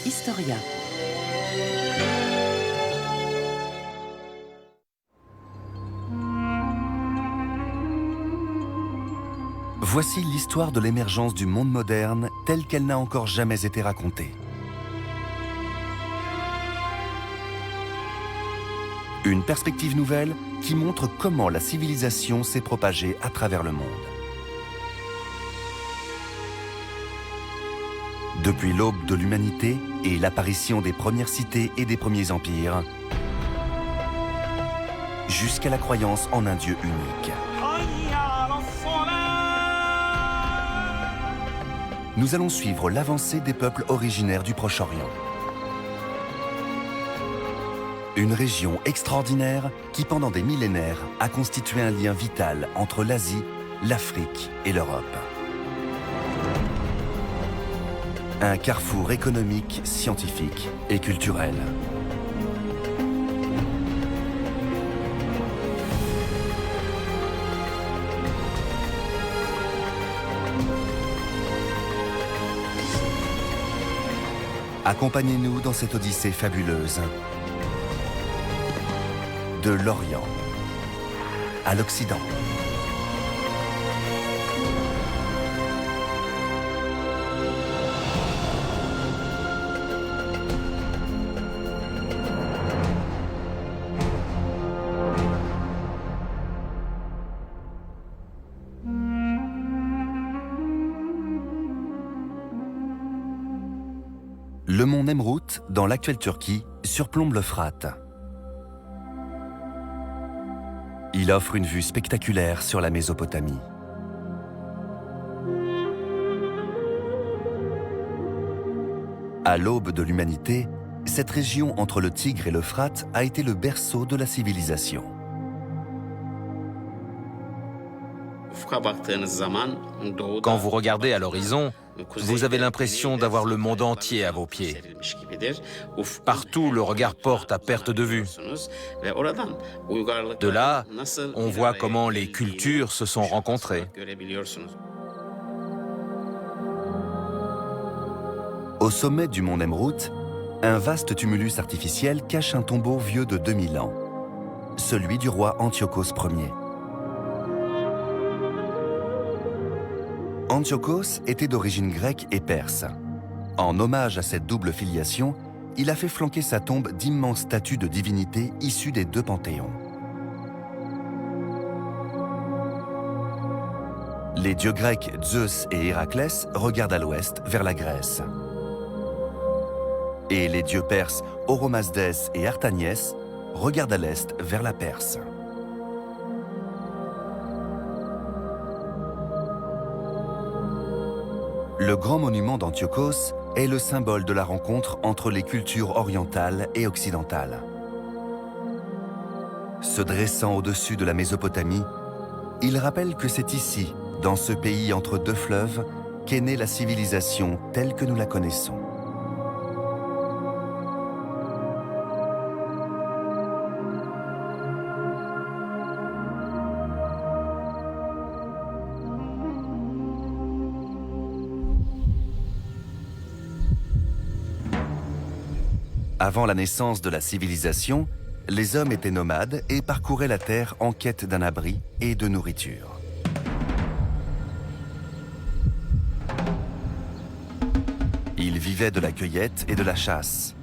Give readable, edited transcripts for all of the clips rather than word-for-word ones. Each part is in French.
Historia. Voici l'histoire de l'émergence du monde moderne telle qu'elle n'a encore jamais été racontée. Une perspective nouvelle qui montre comment la civilisation s'est propagée à travers le monde. Depuis l'aube de l'humanité et l'apparition des premières cités et des premiers empires, jusqu'à la croyance en un Dieu unique. Nous allons suivre l'avancée des peuples originaires du Proche-Orient. Une région extraordinaire qui, pendant des millénaires, a constitué un lien vital entre l'Asie, l'Afrique et l'Europe. Un carrefour économique, scientifique et culturel. Accompagnez-nous dans cette odyssée fabuleuse. De l'Orient à l'Occident. Le mont Nemrut, dans l'actuelle Turquie, surplombe l'Euphrate. Il offre une vue spectaculaire sur la Mésopotamie. À l'aube de l'humanité, cette région entre le Tigre et l'Euphrate a été le berceau de la civilisation. Quand vous regardez à l'horizon, vous avez l'impression d'avoir le monde entier à vos pieds. Partout, le regard porte à perte de vue. De là, on voit comment les cultures se sont rencontrées. Au sommet du mont Nemrut, un vaste tumulus artificiel cache un tombeau vieux de 2000 ans, celui du roi Antiochos Ier. Antiochos était d'origine grecque et perse. En hommage à cette double filiation, il a fait flanquer sa tombe d'immenses statues de divinités issues des deux panthéons. Les dieux grecs Zeus et Héraclès regardent à l'ouest, vers la Grèce. Et les dieux perses Oromazdès et Artaniès regardent à l'est, vers la Perse. Le grand monument d'Antiochos est le symbole de la rencontre entre les cultures orientales et occidentales. Se dressant au-dessus de la Mésopotamie, il rappelle que c'est ici, dans ce pays entre deux fleuves, qu'est née la civilisation telle que nous la connaissons. Avant la naissance de la civilisation, les hommes étaient nomades et parcouraient la terre en quête d'un abri et de nourriture. Ils vivaient de la cueillette et de la chasse.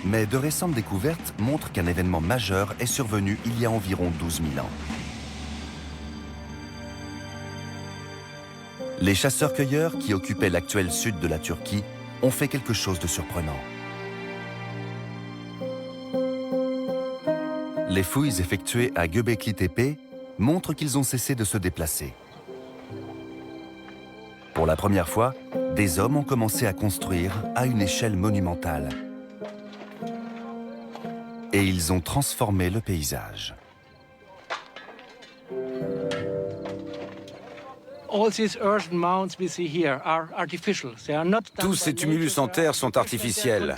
Mais de récentes découvertes montrent qu'un événement majeur est survenu il y a environ 12 000 ans. Les chasseurs-cueilleurs qui occupaient l'actuel sud de la Turquie ont fait quelque chose de surprenant. Les fouilles effectuées à Göbekli-Tepe montrent qu'ils ont cessé de se déplacer. Pour la première fois, des hommes ont commencé à construire à une échelle monumentale. Et ils ont transformé le paysage. Tous ces tumulus en terre sont artificiels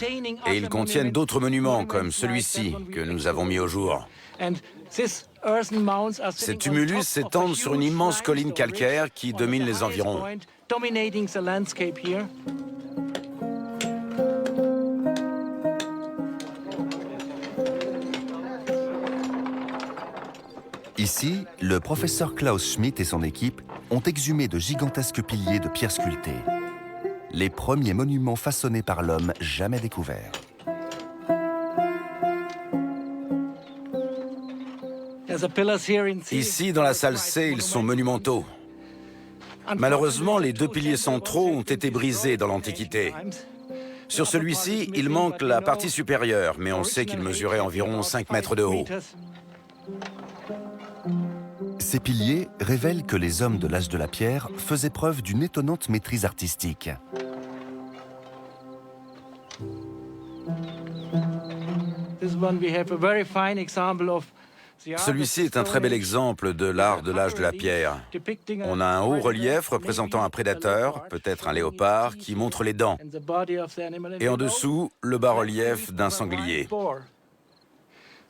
et ils contiennent d'autres monuments comme celui-ci que nous avons mis au jour. Ces tumulus s'étendent sur une immense colline calcaire qui domine les environs. Ici, le professeur Klaus Schmidt et son équipe ont exhumé de gigantesques piliers de pierre sculptée. Les premiers monuments façonnés par l'homme jamais découverts. Ici, dans la salle C, ils sont monumentaux. Malheureusement, les deux piliers centraux ont été brisés dans l'Antiquité. Sur celui-ci, il manque la partie supérieure, mais on sait qu'il mesurait environ 5 mètres de haut. Ces piliers révèlent que les hommes de l'âge de la pierre faisaient preuve d'une étonnante maîtrise artistique. Celui-ci est un très bel exemple de l'art de l'âge de la pierre. On a un haut relief représentant un prédateur, peut-être un léopard, qui montre les dents. Et en dessous, le bas-relief d'un sanglier.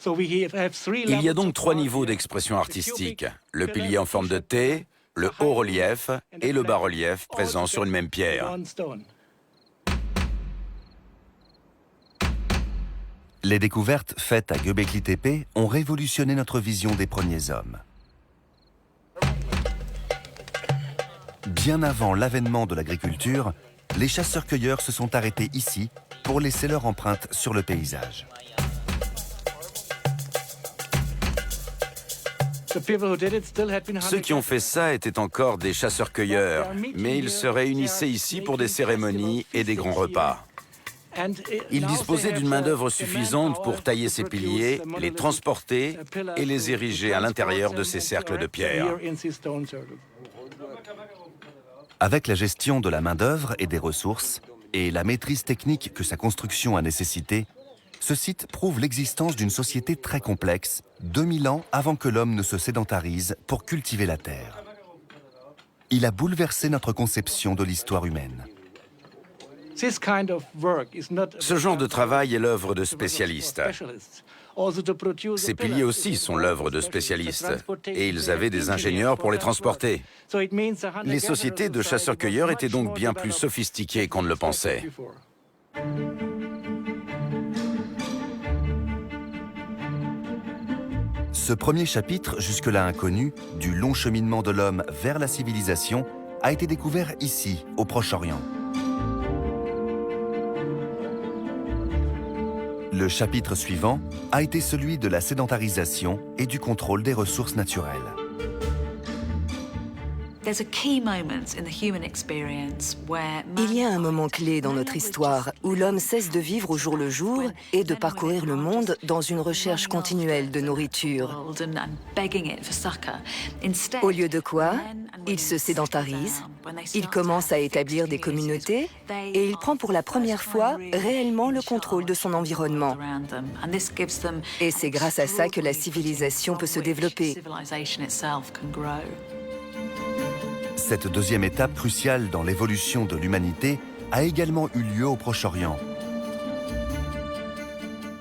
Il y a donc 3 niveaux d'expression artistique. Le pilier en forme de T, le haut relief et le bas-relief présent sur une même pierre. Les découvertes faites à Göbekli Tepe ont révolutionné notre vision des premiers hommes. Bien avant l'avènement de l'agriculture, les chasseurs-cueilleurs se sont arrêtés ici pour laisser leur empreinte sur le paysage. Ceux qui ont fait ça étaient encore des chasseurs-cueilleurs, mais ils se réunissaient ici pour des cérémonies et des grands repas. Ils disposaient d'une main-d'œuvre suffisante pour tailler ces piliers, les transporter et les ériger à l'intérieur de ces cercles de pierre. Avec la gestion de la main-d'œuvre et des ressources, et la maîtrise technique que sa construction a nécessité, ce site prouve l'existence d'une société très complexe, 2000 ans avant que l'homme ne se sédentarise pour cultiver la terre. Il a bouleversé notre conception de l'histoire humaine. Ce genre de travail est l'œuvre de spécialistes. Ces piliers aussi sont l'œuvre de spécialistes, et ils avaient des ingénieurs pour les transporter. Les sociétés de chasseurs-cueilleurs étaient donc bien plus sophistiquées qu'on ne le pensait. Ce premier chapitre, jusque-là inconnu, du long cheminement de l'homme vers la civilisation, a été découvert ici, au Proche-Orient. Le chapitre suivant a été celui de la sédentarisation et du contrôle des ressources naturelles. Il y a un moment clé dans notre histoire où l'homme cesse de vivre au jour le jour et de parcourir le monde dans une recherche continuelle de nourriture. Au lieu de quoi, il se sédentarise, il commence à établir des communautés et il prend pour la première fois réellement le contrôle de son environnement. Et c'est grâce à ça que la civilisation peut se développer. Cette deuxième étape cruciale dans l'évolution de l'humanité a également eu lieu au Proche-Orient.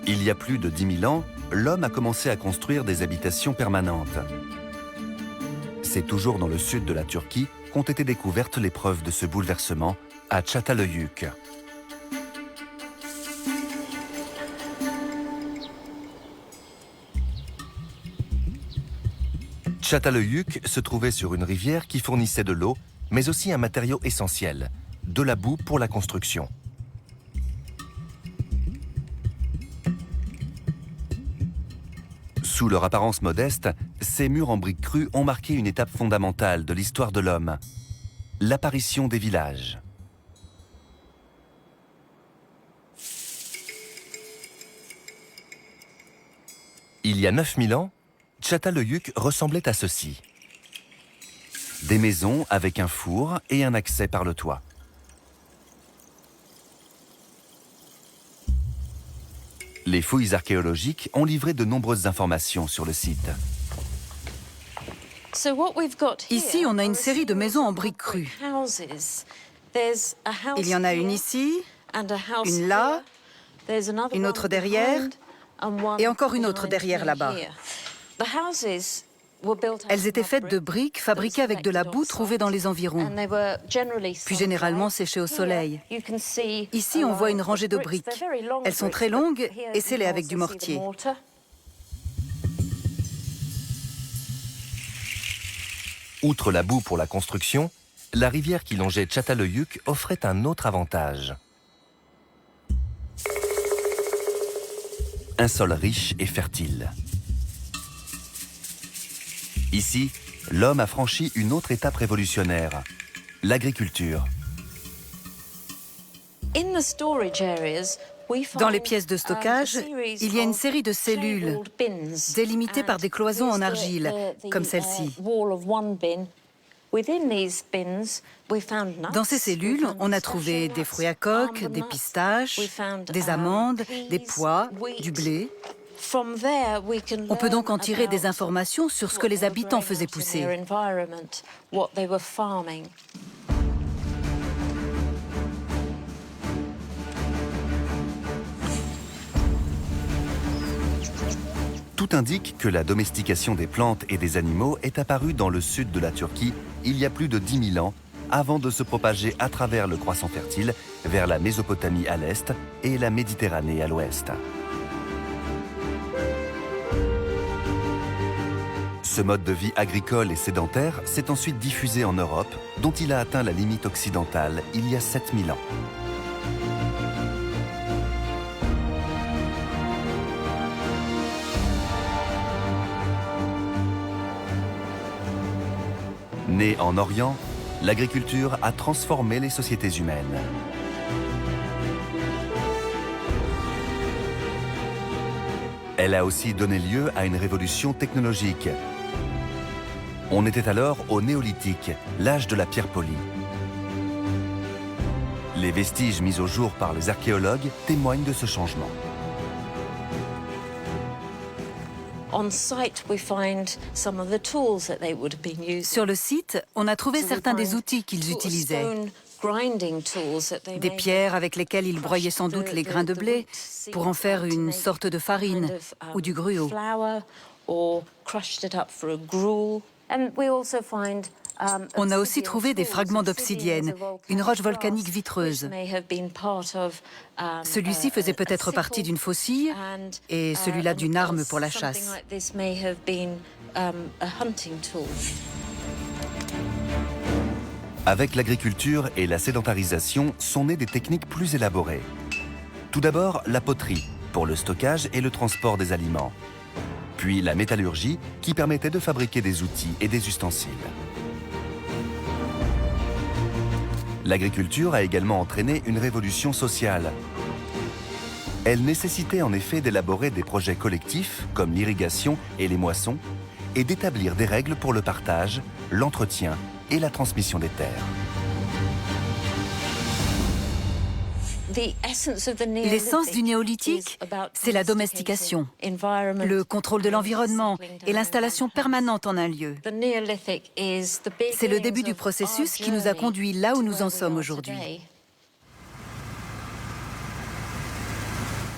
Il y a plus de 10 000 ans, l'homme a commencé à construire des habitations permanentes. C'est toujours dans le sud de la Turquie qu'ont été découvertes les preuves de ce bouleversement, à Çatalhöyük. Çatalhöyük se trouvait sur une rivière qui fournissait de l'eau, mais aussi un matériau essentiel, de la boue pour la construction. Sous leur apparence modeste, ces murs en briques crues ont marqué une étape fondamentale de l'histoire de l'homme, l'apparition des villages. Il y a 9000 ans, Çatalhöyük ressemblait à ceci. Des maisons avec un four et un accès par le toit. Les fouilles archéologiques ont livré de nombreuses informations sur le site. Ici, on a une série de maisons en briques crues. Il y en a une ici, une là, une autre derrière, et encore une autre derrière là-bas. Elles étaient faites de briques fabriquées avec de la boue trouvée dans les environs, puis généralement séchées au soleil. Ici, on voit une rangée de briques. Elles sont très longues et scellées avec du mortier. Outre la boue pour la construction, la rivière qui longeait Çatalhöyük offrait un autre avantage. Un sol riche et fertile. Ici, l'homme a franchi une autre étape révolutionnaire, l'agriculture. Dans les pièces de stockage, il y a une série de cellules délimitées par des cloisons en argile, comme celle-ci. Dans ces cellules, on a trouvé des fruits à coque, des pistaches, des amandes, des pois, du blé. On peut donc en tirer des informations sur ce que les habitants faisaient pousser. Tout indique que la domestication des plantes et des animaux est apparue dans le sud de la Turquie il y a plus de 10 000 ans, avant de se propager à travers le croissant fertile vers la Mésopotamie à l'est et la Méditerranée à l'ouest. Ce mode de vie agricole et sédentaire s'est ensuite diffusé en Europe, dont il a atteint la limite occidentale il y a 7 000 ans. Née en Orient, l'agriculture a transformé les sociétés humaines. Elle a aussi donné lieu à une révolution technologique. On était alors au néolithique, l'âge de la pierre polie. Les vestiges mis au jour par les archéologues témoignent de ce changement. Sur le site, on a trouvé certains des outils qu'ils utilisaient. Des pierres avec lesquelles ils broyaient sans doute les grains de blé pour en faire une sorte de farine ou du gruau. On a aussi trouvé des fragments d'obsidienne, une roche volcanique vitreuse. Celui-ci faisait peut-être partie d'une faucille et celui-là d'une arme pour la chasse. Avec l'agriculture et la sédentarisation sont nées des techniques plus élaborées. Tout d'abord, la poterie, pour le stockage et le transport des aliments. Puis la métallurgie, qui permettait de fabriquer des outils et des ustensiles. L'agriculture a également entraîné une révolution sociale. Elle nécessitait en effet d'élaborer des projets collectifs, comme l'irrigation et les moissons, et d'établir des règles pour le partage, l'entretien et la transmission des terres. L'essence du néolithique, c'est la domestication, le contrôle de l'environnement et l'installation permanente en un lieu. C'est le début du processus qui nous a conduits là où nous en sommes aujourd'hui.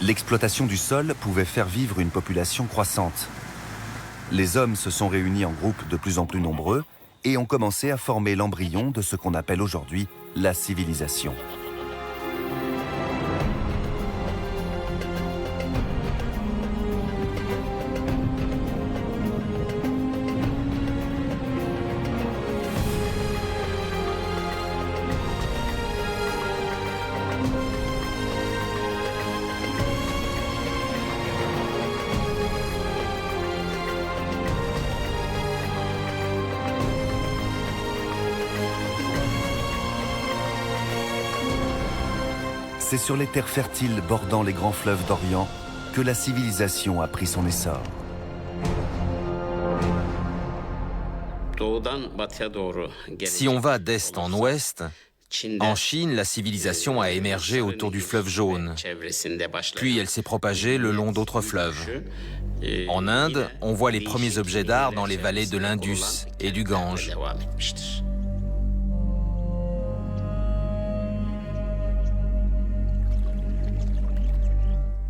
L'exploitation du sol pouvait faire vivre une population croissante. Les hommes se sont réunis en groupes de plus en plus nombreux et ont commencé à former l'embryon de ce qu'on appelle aujourd'hui la civilisation. C'est sur les terres fertiles bordant les grands fleuves d'Orient que la civilisation a pris son essor. Si on va d'est en ouest, En Chine, la civilisation a émergé autour du fleuve Jaune, puis elle s'est propagée le long d'autres fleuves. En Inde, on voit les premiers objets d'art dans les vallées de l'Indus et du Gange.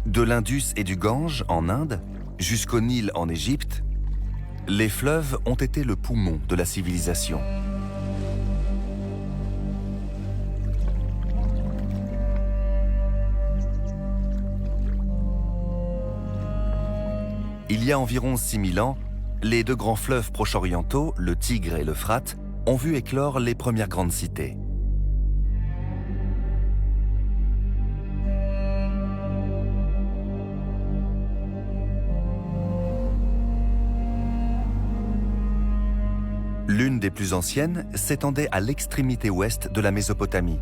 De l'Indus et du Gange en Inde jusqu'au Nil en Égypte, les fleuves ont été le poumon de la civilisation. Il y a environ 6000 ans, les deux grands fleuves proche-orientaux, le Tigre et l'Euphrate, ont vu éclore les premières grandes cités. L'une des plus anciennes s'étendait à l'extrémité ouest de la Mésopotamie.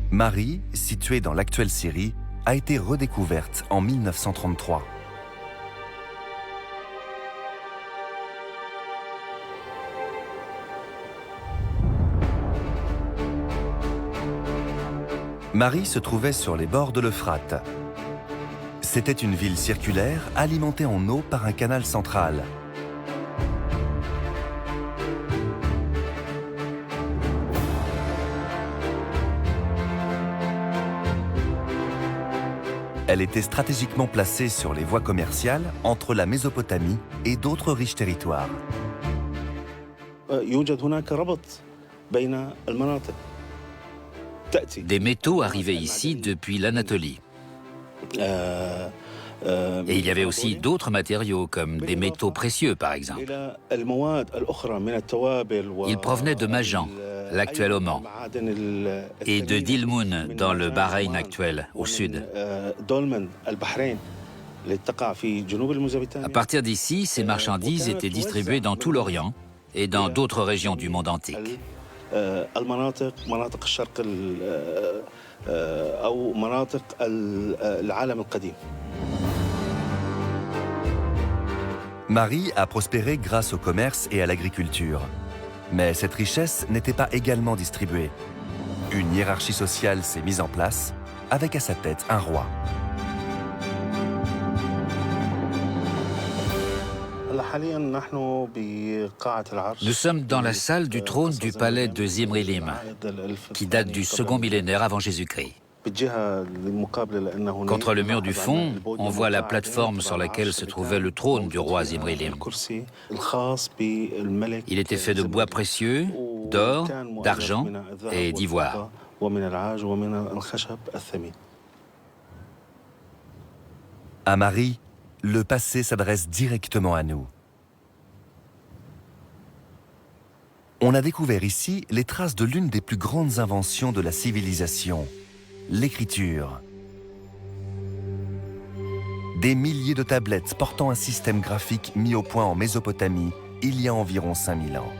Mari, située dans l'actuelle Syrie, a été redécouverte en 1933. Mari se trouvait sur les bords de l'Euphrate. C'était une ville circulaire alimentée en eau par un canal central. Elle était stratégiquement placée sur les voies commerciales entre la Mésopotamie et d'autres riches territoires. Des métaux arrivaient ici depuis l'Anatolie. Et il y avait aussi d'autres matériaux, comme des métaux précieux, par exemple. Ils provenaient de Majan, l'actuel Oman, et de Dilmun, dans le Bahreïn actuel, au sud. À partir d'ici, ces marchandises étaient distribuées dans tout l'Orient et dans d'autres régions du monde antique. Mari a prospéré grâce au commerce et à l'agriculture. Mais cette richesse n'était pas également distribuée. Une hiérarchie sociale s'est mise en place, avec à sa tête un roi. Nous sommes dans la salle du trône du palais de Zimrilim, qui date du second millénaire avant Jésus-Christ. Contre le mur du fond, on voit la plateforme sur laquelle se trouvait le trône du roi Zimrilim. Il était fait de bois précieux, d'or, d'argent et d'ivoire. À Mari, le passé s'adresse directement à nous. On a découvert ici les traces de l'une des plus grandes inventions de la civilisation, l'écriture. Des milliers de tablettes portant un système graphique mis au point en Mésopotamie il y a environ 5000 ans.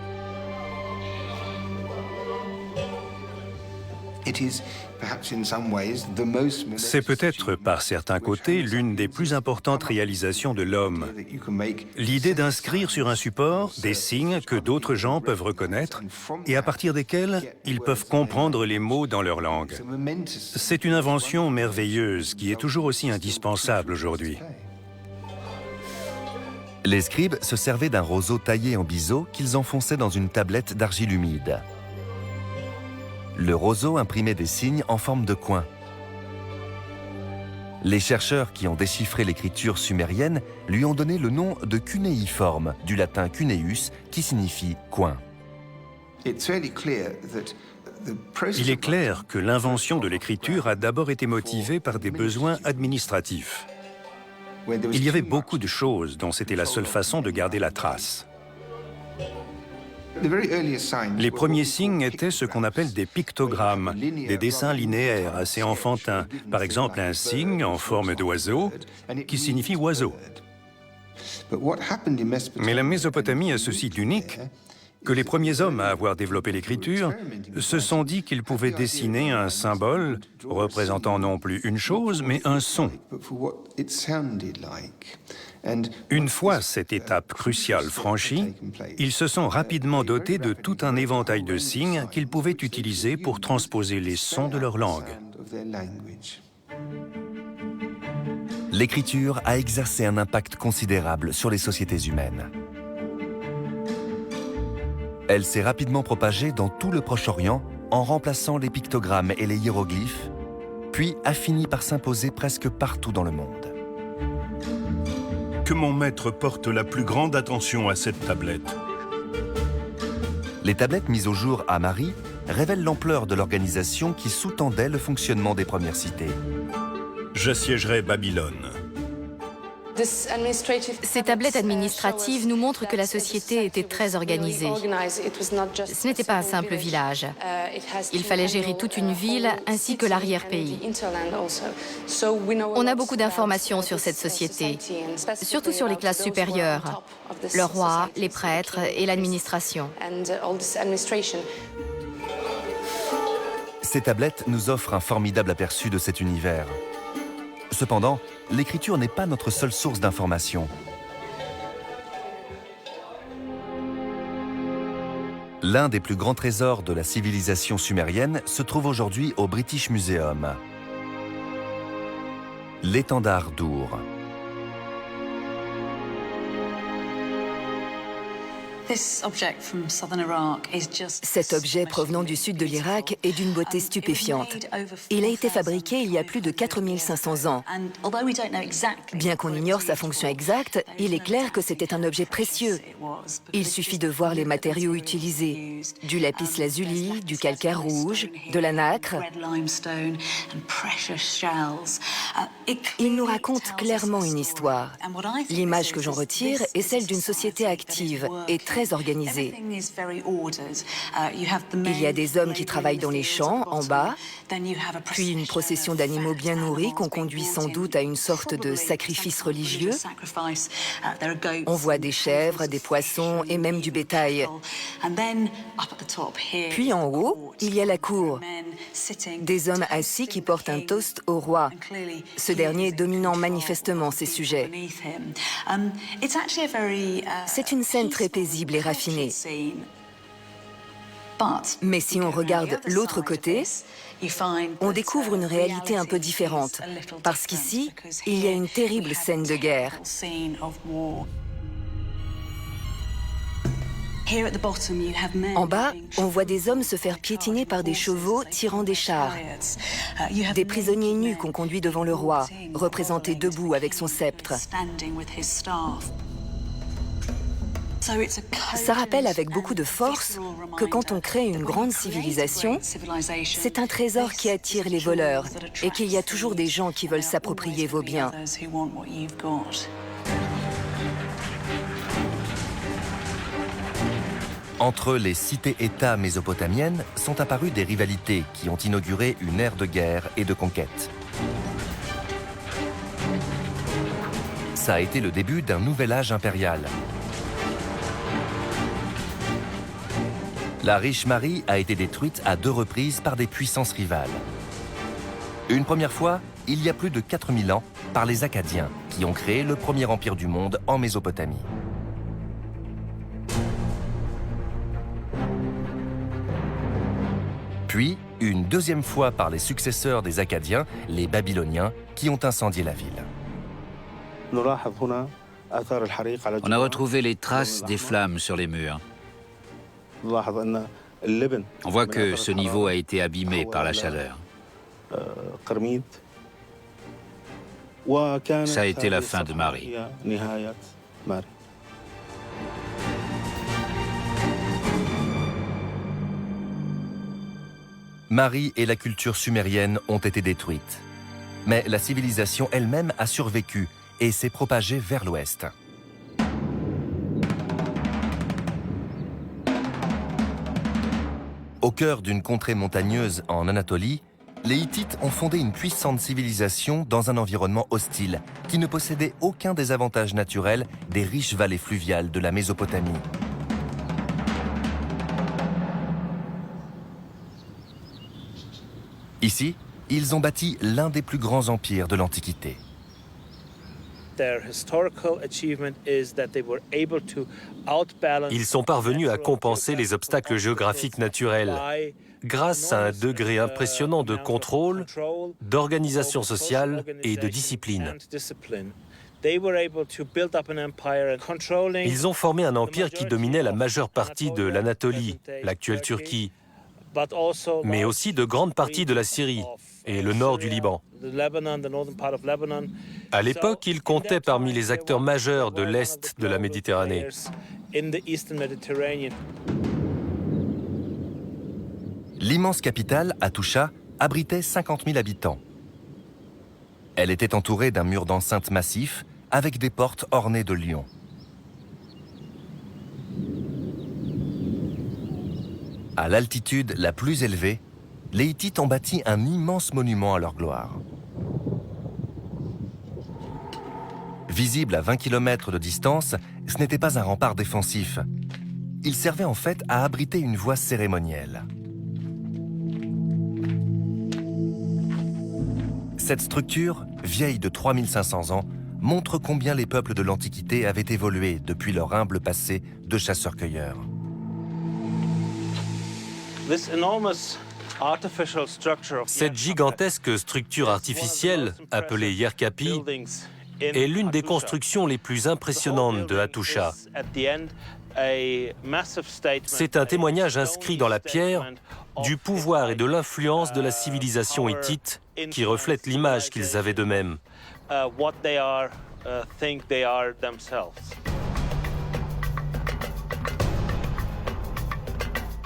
C'est peut-être par certains côtés l'une des plus importantes réalisations de l'homme. L'idée d'inscrire sur un support des signes que d'autres gens peuvent reconnaître et à partir desquels ils peuvent comprendre les mots dans leur langue. C'est une invention merveilleuse qui est toujours aussi indispensable aujourd'hui. Les scribes se servaient d'un roseau taillé en biseau qu'ils enfonçaient dans une tablette d'argile humide. Le roseau imprimait des signes en forme de coin. Les chercheurs qui ont déchiffré l'écriture sumérienne lui ont donné le nom de cunéiforme, du latin cuneus, qui signifie coin. Il est clair que l'invention de l'écriture a d'abord été motivée par des besoins administratifs. Il y avait beaucoup de choses dont c'était la seule façon de garder la trace. Les premiers signes étaient ce qu'on appelle des pictogrammes, des dessins linéaires assez enfantins. Par exemple, un signe en forme d'oiseau qui signifie oiseau. Mais la Mésopotamie a ceci d'unique, que les premiers hommes à avoir développé l'écriture se sont dit qu'ils pouvaient dessiner un symbole représentant non plus une chose, mais un son. Une fois cette étape cruciale franchie, ils se sont rapidement dotés de tout un éventail de signes qu'ils pouvaient utiliser pour transposer les sons de leur langue. L'écriture a exercé un impact considérable sur les sociétés humaines. Elle s'est rapidement propagée dans tout le Proche-Orient en remplaçant les pictogrammes et les hiéroglyphes, puis a fini par s'imposer presque partout dans le monde. Que mon maître porte la plus grande attention à cette tablette. Les tablettes mises au jour à Mari révèlent l'ampleur de l'organisation qui sous-tendait le fonctionnement des premières cités. J'assiégerai Babylone. Ces tablettes administratives nous montrent que la société était très organisée. Ce n'était pas un simple village. Il fallait gérer toute une ville ainsi que l'arrière-pays. On a beaucoup d'informations sur cette société, surtout sur les classes supérieures, le roi, les prêtres et l'administration. Ces tablettes nous offrent un formidable aperçu de cet univers. Cependant, l'écriture n'est pas notre seule source d'information. L'un des plus grands trésors de la civilisation sumérienne se trouve aujourd'hui au British Museum. L'étendard d'Ur. Cet objet provenant du sud de l'Irak est d'une beauté stupéfiante. Il a été fabriqué il y a plus de 4500 ans. Bien qu'on ignore sa fonction exacte, il est clair que c'était un objet précieux. Il suffit de voir les matériaux utilisés. Du lapis-lazuli, du calcaire rouge, de la nacre. Il nous raconte clairement une histoire. L'image que j'en retire est celle d'une société active et très organisée. Il y a des hommes qui travaillent dans les champs, en bas, puis une procession d'animaux bien nourris qu'on conduit sans doute à une sorte de sacrifice religieux. On voit des chèvres, des poissons et même du bétail. Puis en haut, il y a la cour. Des hommes assis qui portent un toast au roi, ce dernier dominant manifestement ses sujets. C'est une scène très paisible et raffinée. Mais si on regarde l'autre côté, on découvre une réalité un peu différente, parce qu'ici, il y a une terrible scène de guerre. En bas, on voit des hommes se faire piétiner par des chevaux tirant des chars. Des prisonniers nus qu'on conduit devant le roi, représentés debout avec son sceptre. Ça rappelle avec beaucoup de force que quand on crée une grande civilisation, c'est un trésor qui attire les voleurs et qu'il y a toujours des gens qui veulent s'approprier vos biens. Entre les cités-États mésopotamiennes sont apparues des rivalités qui ont inauguré une ère de guerre et de conquête. Ça a été le début d'un nouvel âge impérial. La riche Mari a été détruite à 2 reprises par des puissances rivales. Une première fois, il y a plus de 4000 ans, par les Akkadiens, qui ont créé le premier empire du monde en Mésopotamie. Puis, une deuxième fois par les successeurs des Akkadiens, les Babyloniens, qui ont incendié la ville. On a retrouvé les traces des flammes sur les murs. On voit que ce niveau a été abîmé par la chaleur. Ça a été la fin de Mari. Mari et la culture sumérienne ont été détruites. Mais la civilisation elle-même a survécu et s'est propagée vers l'ouest. Au cœur d'une contrée montagneuse en Anatolie, les Hittites ont fondé une puissante civilisation dans un environnement hostile qui ne possédait aucun des avantages naturels des riches vallées fluviales de la Mésopotamie. Ici, ils ont bâti l'un des plus grands empires de l'Antiquité. Ils sont parvenus à compenser les obstacles géographiques naturels grâce à un degré impressionnant de contrôle, d'organisation sociale et de discipline. Ils ont formé un empire qui dominait la majeure partie de l'Anatolie, l'actuelle Turquie, mais aussi de grandes parties de la Syrie et le nord du Liban. À l'époque, ils comptaient parmi les acteurs majeurs de l'Est de la Méditerranée. L'immense capitale, Hattusha, abritait 50 000 habitants. Elle était entourée d'un mur d'enceinte massif avec des portes ornées de lions. À l'altitude la plus élevée, les Hittites ont bâti un immense monument à leur gloire. Visible à 20 km de distance, ce n'était pas un rempart défensif. Il servait en fait à abriter une voie cérémonielle. Cette structure, vieille de 3500 ans, montre combien les peuples de l'Antiquité avaient évolué depuis leur humble passé de chasseurs-cueilleurs. Cette gigantesque structure artificielle, appelée Yerkapi, est l'une des constructions les plus impressionnantes de Hattusha. C'est un témoignage inscrit dans la pierre du pouvoir et de l'influence de la civilisation hittite qui reflète l'image qu'ils avaient d'eux-mêmes.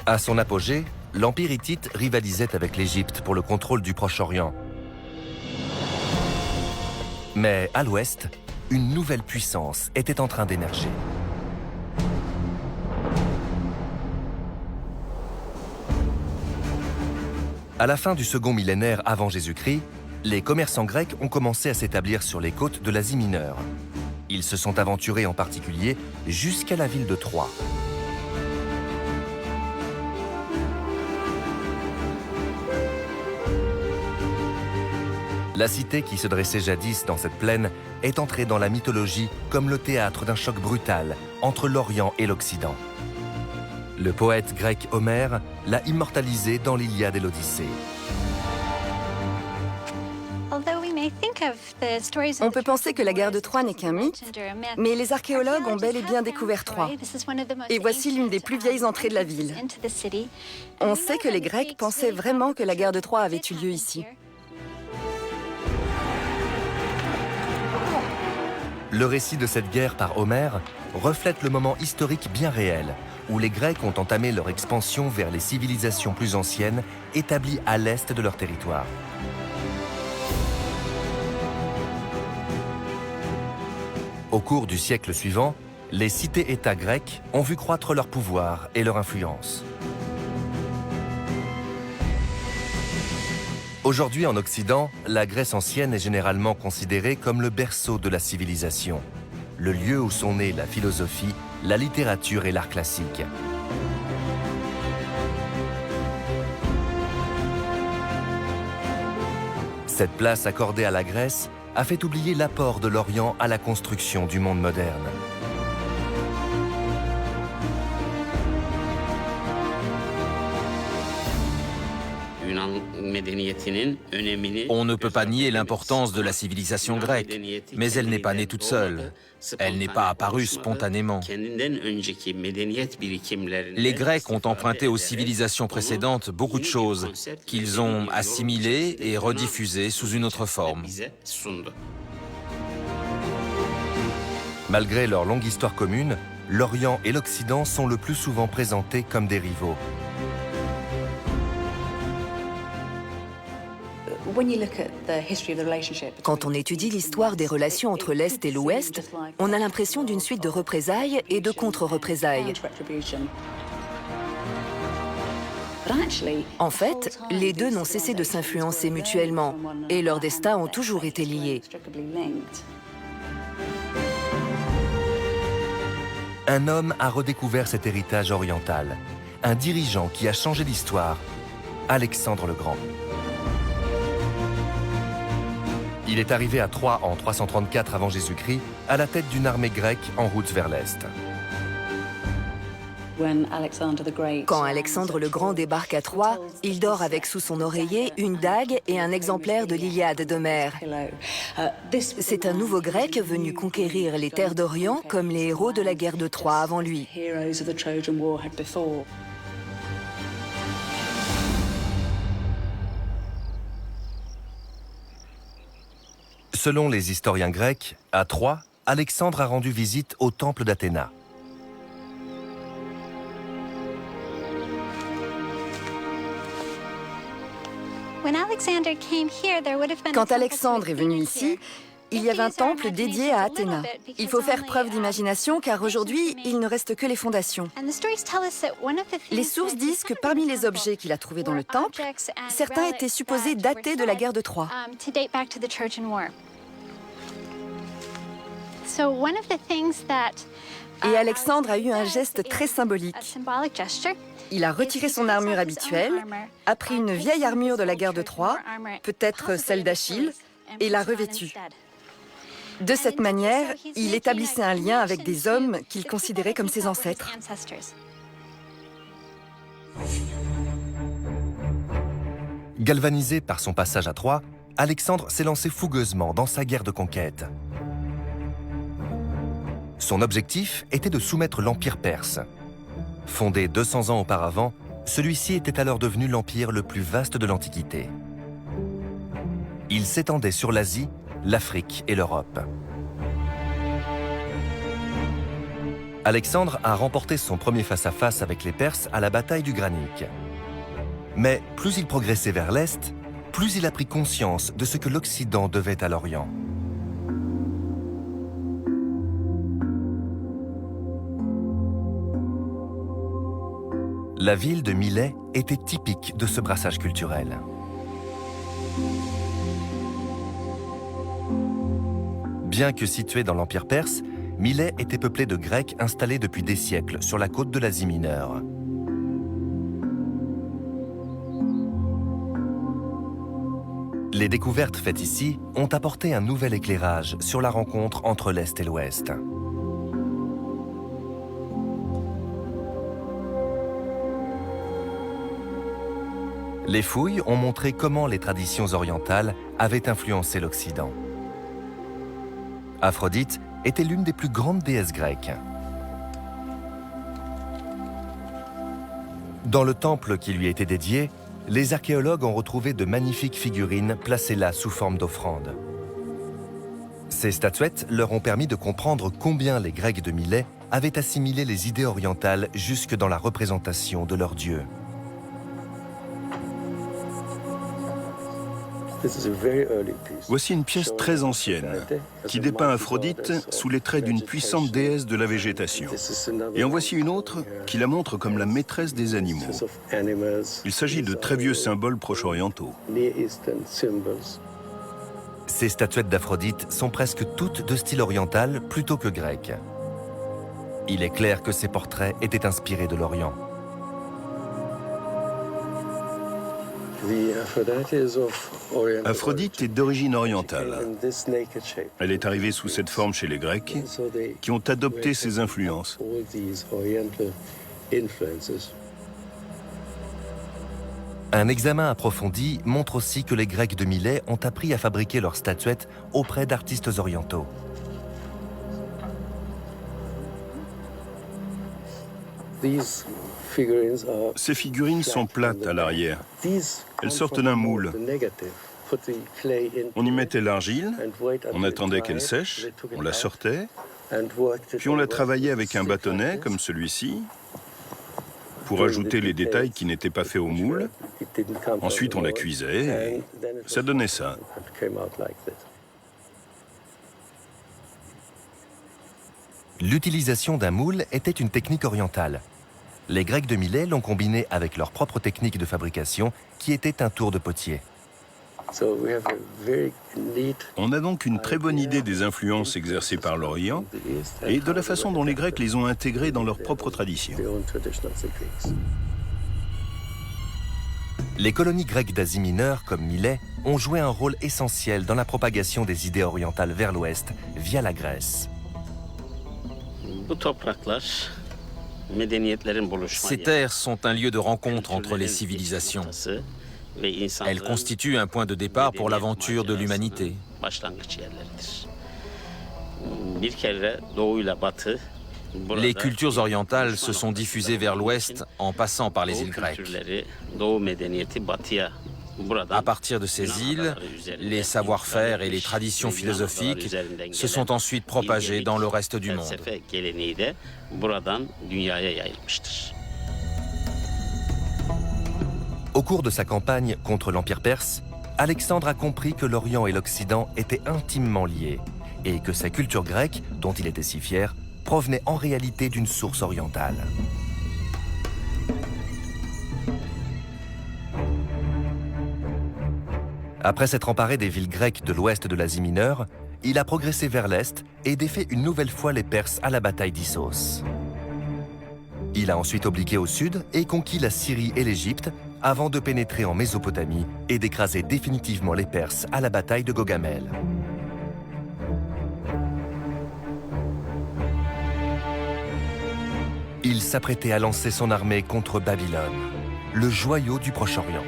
À son apogée, l'Empire hittite rivalisait avec l'Égypte pour le contrôle du Proche-Orient. Mais à l'ouest, une nouvelle puissance était en train d'émerger. À la fin du second millénaire avant Jésus-Christ, les commerçants grecs ont commencé à s'établir sur les côtes de l'Asie mineure. Ils se sont aventurés en particulier jusqu'à la ville de Troie. La cité qui se dressait jadis dans cette plaine est entrée dans la mythologie comme le théâtre d'un choc brutal entre l'Orient et l'Occident. Le poète grec Homère l'a immortalisé dans l'Iliade et l'Odyssée. On peut penser que la guerre de Troie n'est qu'un mythe, mais les archéologues ont bel et bien découvert Troie. Et voici l'une des plus vieilles entrées de la ville. On sait que les Grecs pensaient vraiment que la guerre de Troie avait eu lieu ici. Le récit de cette guerre par Homère reflète le moment historique bien réel où les Grecs ont entamé leur expansion vers les civilisations plus anciennes établies à l'est de leur territoire. Au cours du siècle suivant, les cités-États grecques ont vu croître leur pouvoir et leur influence. Aujourd'hui, en Occident, la Grèce ancienne est généralement considérée comme le berceau de la civilisation, le lieu où sont nées la philosophie, la littérature et l'art classique. Cette place accordée à la Grèce a fait oublier l'apport de l'Orient à la construction du monde moderne. On ne peut pas nier l'importance de la civilisation grecque, mais elle n'est pas née toute seule. Elle n'est pas apparue spontanément. Les Grecs ont emprunté aux civilisations précédentes beaucoup de choses qu'ils ont assimilées et rediffusées sous une autre forme. Malgré leur longue histoire commune, l'Orient et l'Occident sont le plus souvent présentés comme des rivaux. Quand on étudie l'histoire des relations entre l'Est et l'Ouest, on a l'impression d'une suite de représailles et de contre-représailles. En fait, les deux n'ont cessé de s'influencer mutuellement et leurs destins ont toujours été liés. Un homme a redécouvert cet héritage oriental, un dirigeant qui a changé l'histoire, Alexandre le Grand. Il est arrivé à Troie en 334 avant Jésus-Christ, à la tête d'une armée grecque en route vers l'Est. Quand Alexandre le Grand débarque à Troie, il dort avec sous son oreiller une dague et un exemplaire de l'Iliade d'Homère. C'est un nouveau Grec venu conquérir les terres d'Orient comme les héros de la guerre de Troie avant lui. Selon les historiens grecs, à Troie, Alexandre a rendu visite au temple d'Athéna. Quand Alexandre est venu ici, il y avait un temple dédié à Athéna. Il faut faire preuve d'imagination car aujourd'hui, il ne reste que les fondations. Les sources disent que parmi les objets qu'il a trouvés dans le temple, certains étaient supposés dater de la guerre de Troie. Et Alexandre a eu un geste très symbolique. Il a retiré son armure habituelle, a pris une vieille armure de la guerre de Troie, peut-être celle d'Achille, et l'a revêtue. De cette manière, il établissait un lien avec des hommes qu'il considérait comme ses ancêtres. Galvanisé par son passage à Troie, Alexandre s'est lancé fougueusement dans sa guerre de conquête. Son objectif était de soumettre l'Empire perse. Fondé 200 ans auparavant, celui-ci était alors devenu l'empire le plus vaste de l'Antiquité. Il s'étendait sur l'Asie, l'Afrique et l'Europe. Alexandre a remporté son premier face-à-face avec les Perses à la bataille du Granique. Mais plus il progressait vers l'Est, plus il a pris conscience de ce que l'Occident devait à l'Orient. La ville de Milet était typique de ce brassage culturel. Bien que située dans l'Empire perse, Milet était peuplée de Grecs installés depuis des siècles sur la côte de l'Asie mineure. Les découvertes faites ici ont apporté un nouvel éclairage sur la rencontre entre l'Est et l'Ouest. Les fouilles ont montré comment les traditions orientales avaient influencé l'Occident. Aphrodite était l'une des plus grandes déesses grecques. Dans le temple qui lui était dédié, les archéologues ont retrouvé de magnifiques figurines placées là sous forme d'offrandes. Ces statuettes leur ont permis de comprendre combien les Grecs de Milet avaient assimilé les idées orientales jusque dans la représentation de leurs dieux. Voici une pièce très ancienne qui dépeint Aphrodite sous les traits d'une puissante déesse de la végétation. Et en voici une autre qui la montre comme la maîtresse des animaux. Il s'agit de très vieux symboles proche-orientaux. Ces statuettes d'Aphrodite sont presque toutes de style oriental plutôt que grec. Il est clair que ces portraits étaient inspirés de l'Orient. Aphrodite est d'origine orientale. Elle est arrivée sous cette forme chez les Grecs, qui ont adopté ces influences. Un examen approfondi montre aussi que les Grecs de Milet ont appris à fabriquer leurs statuettes auprès d'artistes orientaux. Ces figurines sont plates à l'arrière. Elles sortent d'un moule. On y mettait l'argile, on attendait qu'elle sèche, on la sortait, puis on la travaillait avec un bâtonnet comme celui-ci pour ajouter les détails qui n'étaient pas faits au moule. Ensuite, on la cuisait et ça donnait ça. L'utilisation d'un moule était une technique orientale. Les Grecs de Milet l'ont combiné avec leur propre technique de fabrication, qui était un tour de potier. On a donc une très bonne idée des influences exercées par l'Orient et de la façon dont les Grecs les ont intégrées dans leur propre tradition. Les colonies grecques d'Asie mineure, comme Milet, ont joué un rôle essentiel dans la propagation des idées orientales vers l'ouest via la Grèce. Ces terres sont un lieu de rencontre entre les civilisations. Elles constituent un point de départ pour l'aventure de l'humanité. Les cultures orientales se sont diffusées vers l'ouest en passant par les îles grecques. À partir de ces îles, les savoir-faire et les traditions philosophiques se sont ensuite propagés dans le reste du monde. Au cours de sa campagne contre l'Empire perse, Alexandre a compris que l'Orient et l'Occident étaient intimement liés et que sa culture grecque, dont il était si fier, provenait en réalité d'une source orientale. Après s'être emparé des villes grecques de l'ouest de l'Asie mineure, il a progressé vers l'est et défait une nouvelle fois les Perses à la bataille d'Issos. Il a ensuite obliqué au sud et conquis la Syrie et l'Égypte avant de pénétrer en Mésopotamie et d'écraser définitivement les Perses à la bataille de Gaugamel. Il s'apprêtait à lancer son armée contre Babylone, le joyau du Proche-Orient.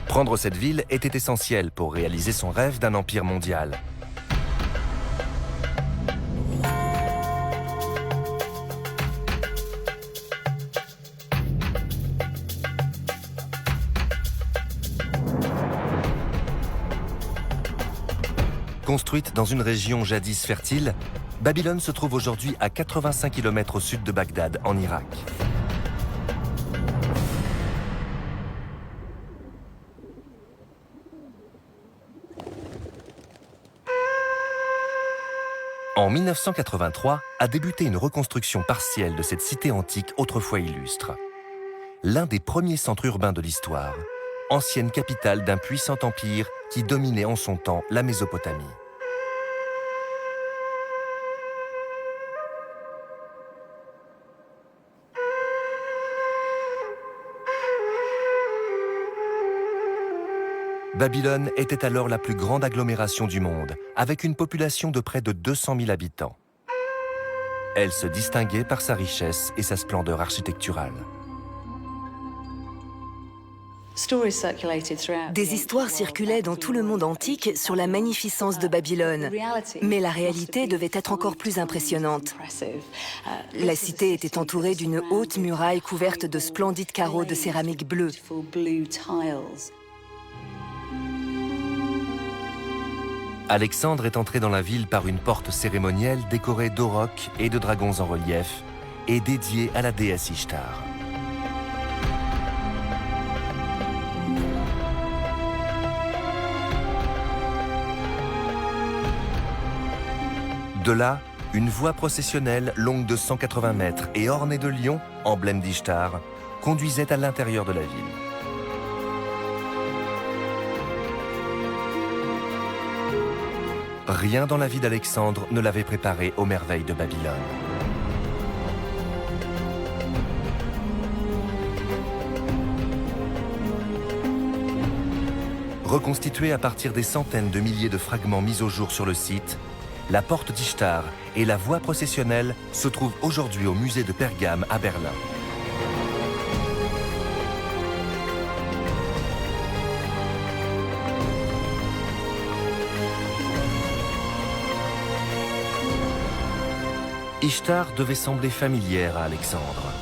Prendre cette ville était essentiel pour réaliser son rêve d'un empire mondial. Construite dans une région jadis fertile, Babylone se trouve aujourd'hui à 85 km au sud de Bagdad, en Irak. En 1983, a débuté une reconstruction partielle de cette cité antique autrefois illustre. L'un des premiers centres urbains de l'histoire, ancienne capitale d'un puissant empire qui dominait en son temps la Mésopotamie. Babylone était alors la plus grande agglomération du monde, avec une population de près de 200 000 habitants. Elle se distinguait par sa richesse et sa splendeur architecturale. Des histoires circulaient dans tout le monde antique sur la magnificence de Babylone, mais la réalité devait être encore plus impressionnante. La cité était entourée d'une haute muraille couverte de splendides carreaux de céramique bleue. Alexandre est entré dans la ville par une porte cérémonielle décorée d'aurochs et de dragons en relief et dédiée à la déesse Ishtar. De là, une voie processionnelle longue de 180 mètres et ornée de lions, emblème d'Ishtar, conduisait à l'intérieur de la ville. Rien dans la vie d'Alexandre ne l'avait préparé aux merveilles de Babylone. Reconstituée à partir des centaines de milliers de fragments mis au jour sur le site, la porte d'Ishtar et la voie processionnelle se trouvent aujourd'hui au musée de Pergame à Berlin. Ishtar devait sembler familière à Alexandre.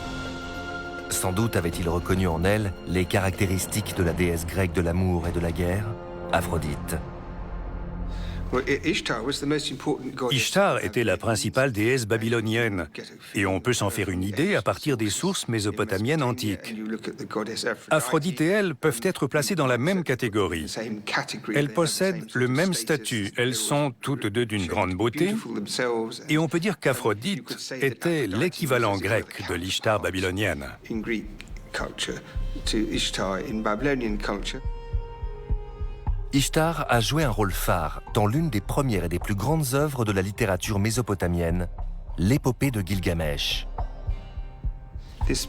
Sans doute avait-il reconnu en elle les caractéristiques de la déesse grecque de l'amour et de la guerre, Aphrodite. Ishtar était la principale déesse babylonienne, et on peut s'en faire une idée à partir des sources mésopotamiennes antiques. Aphrodite et elle peuvent être placées dans la même catégorie. Elles possèdent le même statut, elles sont toutes deux d'une grande beauté, et on peut dire qu'Aphrodite était l'équivalent grec de l'Ishtar babylonienne. Ishtar a joué un rôle phare dans l'une des premières et des plus grandes œuvres de la littérature mésopotamienne, l'épopée de Gilgamesh. Ce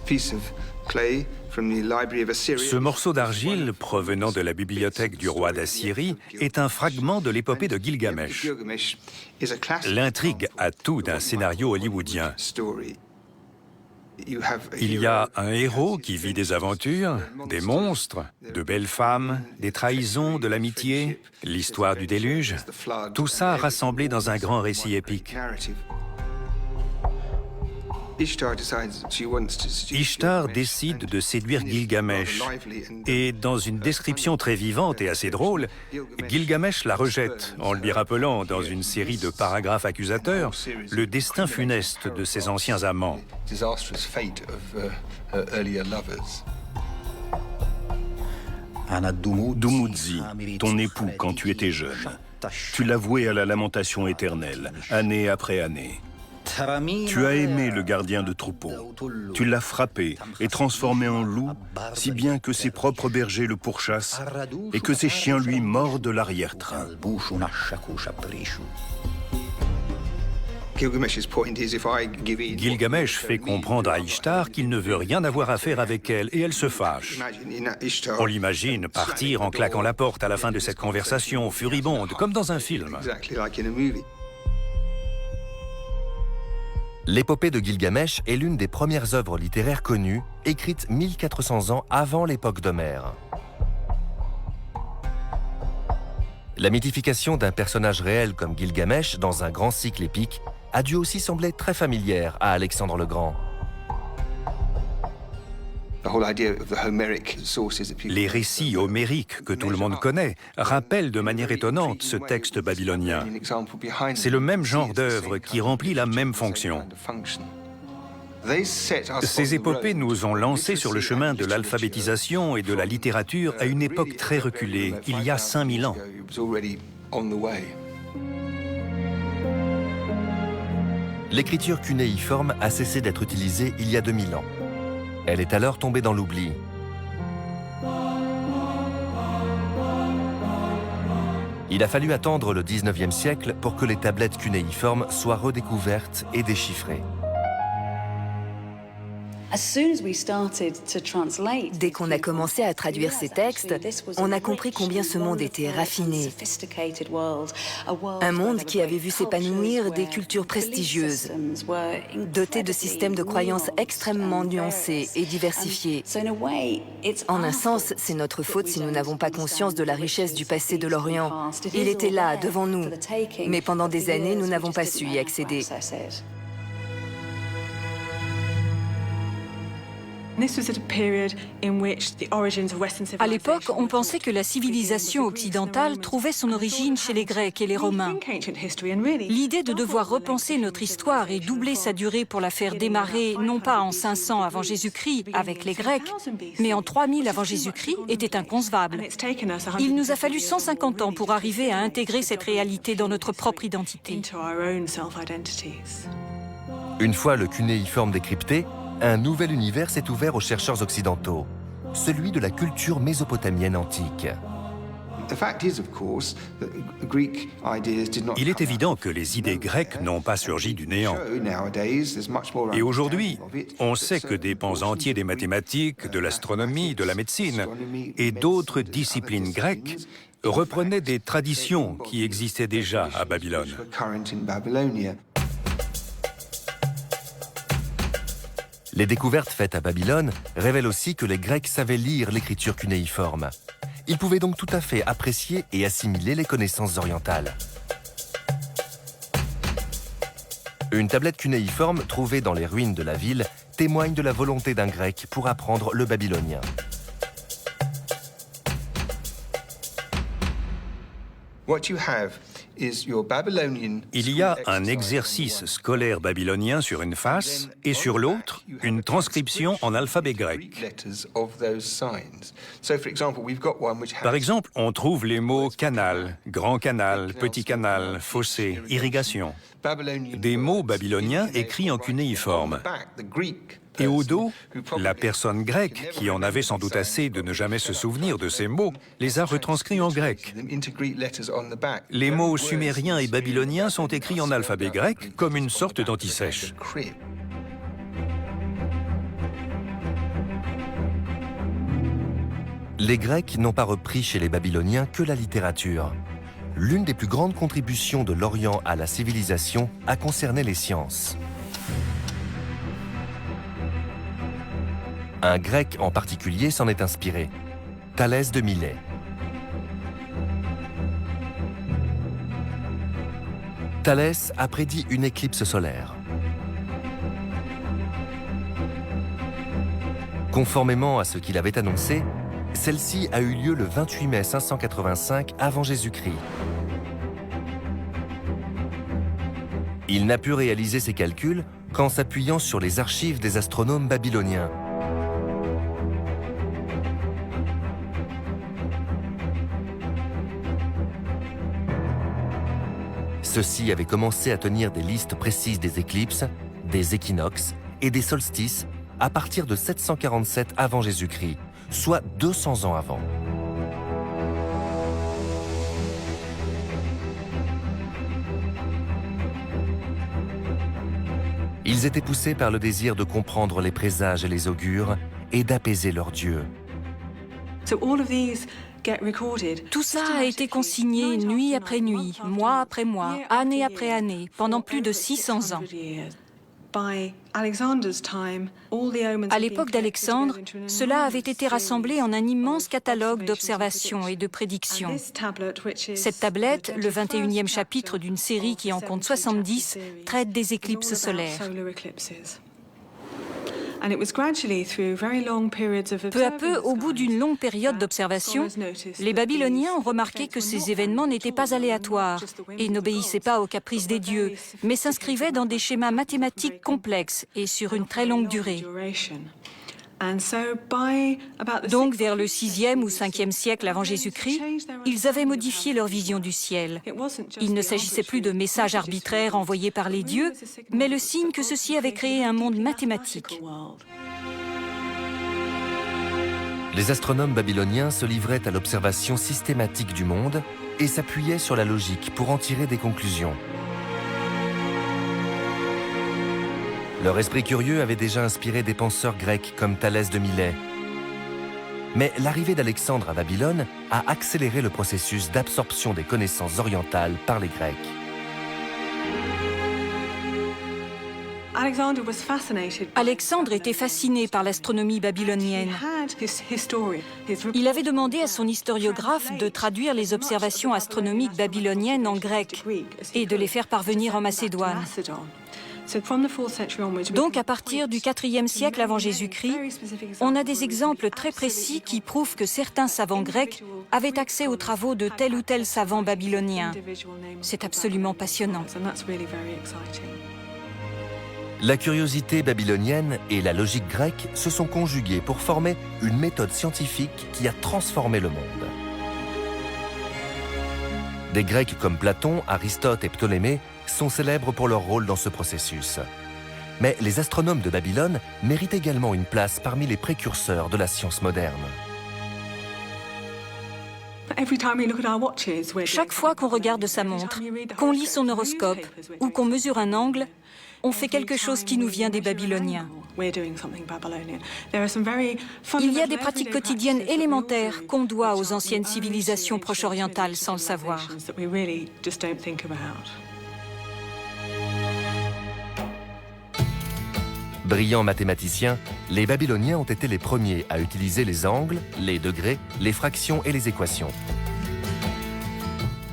morceau d'argile provenant de la bibliothèque du roi d'Assyrie est un fragment de l'épopée de Gilgamesh. L'intrigue a tout d'un scénario hollywoodien. Il y a un héros qui vit des aventures, des monstres, de belles femmes, des trahisons, de l'amitié, l'histoire du déluge, tout ça rassemblé dans un grand récit épique. Ishtar décide de séduire Gilgamesh et, dans une description très vivante et assez drôle, Gilgamesh la rejette en lui rappelant, dans une série de paragraphes accusateurs, le destin funeste de ses anciens amants. Dumuzi, ton époux quand tu étais jeune, tu l'as voué à la lamentation éternelle, année après année. Tu as aimé le gardien de troupeau, tu l'as frappé et transformé en loup, si bien que ses propres bergers le pourchassent et que ses chiens lui mordent l'arrière-train. Gilgamesh fait comprendre à Ishtar qu'il ne veut rien avoir à faire avec elle et elle se fâche. On l'imagine partir en claquant la porte à la fin de cette conversation, furibonde, comme dans un film. L'épopée de Gilgamesh est l'une des premières œuvres littéraires connues, écrite 1400 ans avant l'époque d'Homère. La mythification d'un personnage réel comme Gilgamesh dans un grand cycle épique a dû aussi sembler très familière à Alexandre le Grand. Les récits homériques que tout le monde connaît rappellent de manière étonnante ce texte babylonien. C'est le même genre d'œuvre qui remplit la même fonction. Ces épopées nous ont lancés sur le chemin de l'alphabétisation et de la littérature à une époque très reculée, il y a 5000 ans. L'écriture cunéiforme a cessé d'être utilisée il y a 2000 ans. Elle est alors tombée dans l'oubli. Il a fallu attendre le 19e siècle pour que les tablettes cunéiformes soient redécouvertes et déchiffrées. Dès qu'on a commencé à traduire ces textes, on a compris combien ce monde était raffiné. Un monde qui avait vu s'épanouir des cultures prestigieuses, dotées de systèmes de croyances extrêmement nuancés et diversifiés. En un sens, c'est notre faute si nous n'avons pas conscience de la richesse du passé de l'Orient. Il était là, devant nous, mais pendant des années, nous n'avons pas su y accéder. À l'époque, on pensait que la civilisation occidentale trouvait son origine chez les Grecs et les Romains. L'idée de devoir repenser notre histoire et doubler sa durée pour la faire démarrer non pas en 500 avant Jésus-Christ avec les Grecs, mais en 3000 avant Jésus-Christ était inconcevable. Il nous a fallu 150 ans pour arriver à intégrer cette réalité dans notre propre identité. Une fois le cunéiforme décrypté, un nouvel univers s'est ouvert aux chercheurs occidentaux, celui de la culture mésopotamienne antique. Il est évident que les idées grecques n'ont pas surgi du néant. Et aujourd'hui, on sait que des pans entiers des mathématiques, de l'astronomie, de la médecine et d'autres disciplines grecques reprenaient des traditions qui existaient déjà à Babylone. Les découvertes faites à Babylone révèlent aussi que les Grecs savaient lire l'écriture cunéiforme. Ils pouvaient donc tout à fait apprécier et assimiler les connaissances orientales. Une tablette cunéiforme trouvée dans les ruines de la ville témoigne de la volonté d'un Grec pour apprendre le babylonien. Il y a un exercice scolaire babylonien sur une face et sur l'autre, une transcription en alphabet grec. Par exemple, on trouve les mots canal, grand canal, petit canal, fossé, irrigation. Des mots babyloniens écrits en cunéiforme. Et au dos, la personne grecque, qui en avait sans doute assez de ne jamais se souvenir de ces mots, les a retranscrits en grec. Les mots sumériens et babyloniens sont écrits en alphabet grec comme une sorte d'antisèche. Les Grecs n'ont pas repris chez les Babyloniens que la littérature. L'une des plus grandes contributions de l'Orient à la civilisation a concerné les sciences. Un Grec en particulier s'en est inspiré, Thalès de Milet. Thalès a prédit une éclipse solaire. Conformément à ce qu'il avait annoncé, celle-ci a eu lieu le 28 mai 585 avant Jésus-Christ. Il n'a pu réaliser ses calculs qu'en s'appuyant sur les archives des astronomes babyloniens. Ceux-ci avaient commencé à tenir des listes précises des éclipses, des équinoxes et des solstices à partir de 747 avant Jésus-Christ, soit 200 ans avant. Ils étaient poussés par le désir de comprendre les présages et les augures et d'apaiser leur Dieu. Tout ça a été consigné nuit après nuit, mois après mois, année après année, pendant plus de 600 ans. À l'époque d'Alexandre, cela avait été rassemblé en un immense catalogue d'observations et de prédictions. Cette tablette, le 21e chapitre d'une série qui en compte 70, traite des éclipses solaires. Peu à peu, au bout d'une longue période d'observation, les Babyloniens ont remarqué que ces événements n'étaient pas aléatoires et n'obéissaient pas aux caprices des dieux, mais s'inscrivaient dans des schémas mathématiques complexes et sur une très longue durée. Donc, vers le 6e ou 5e siècle avant Jésus-Christ, ils avaient modifié leur vision du ciel. Il ne s'agissait plus de messages arbitraires envoyés par les dieux, mais le signe que ceux-ci avaient créé un monde mathématique. Les astronomes babyloniens se livraient à l'observation systématique du monde et s'appuyaient sur la logique pour en tirer des conclusions. Leur esprit curieux avait déjà inspiré des penseurs grecs comme Thalès de Milet. Mais l'arrivée d'Alexandre à Babylone a accéléré le processus d'absorption des connaissances orientales par les Grecs. Alexandre était fasciné par l'astronomie babylonienne. Il avait demandé à son historiographe de traduire les observations astronomiques babyloniennes en grec et de les faire parvenir en Macédoine. Donc, à partir du IVe siècle avant Jésus-Christ, on a des exemples très précis qui prouvent que certains savants grecs avaient accès aux travaux de tel ou tel savant babylonien. C'est absolument passionnant. La curiosité babylonienne et la logique grecque se sont conjuguées pour former une méthode scientifique qui a transformé le monde. Des Grecs comme Platon, Aristote et Ptolémée sont célèbres pour leur rôle dans ce processus. Mais les astronomes de Babylone méritent également une place parmi les précurseurs de la science moderne. Chaque fois qu'on regarde sa montre, qu'on lit son horoscope ou qu'on mesure un angle, on fait quelque chose qui nous vient des Babyloniens. Il y a des pratiques quotidiennes élémentaires qu'on doit aux anciennes civilisations proche-orientales sans le savoir. Brillants mathématiciens, les Babyloniens ont été les premiers à utiliser les angles, les degrés, les fractions et les équations.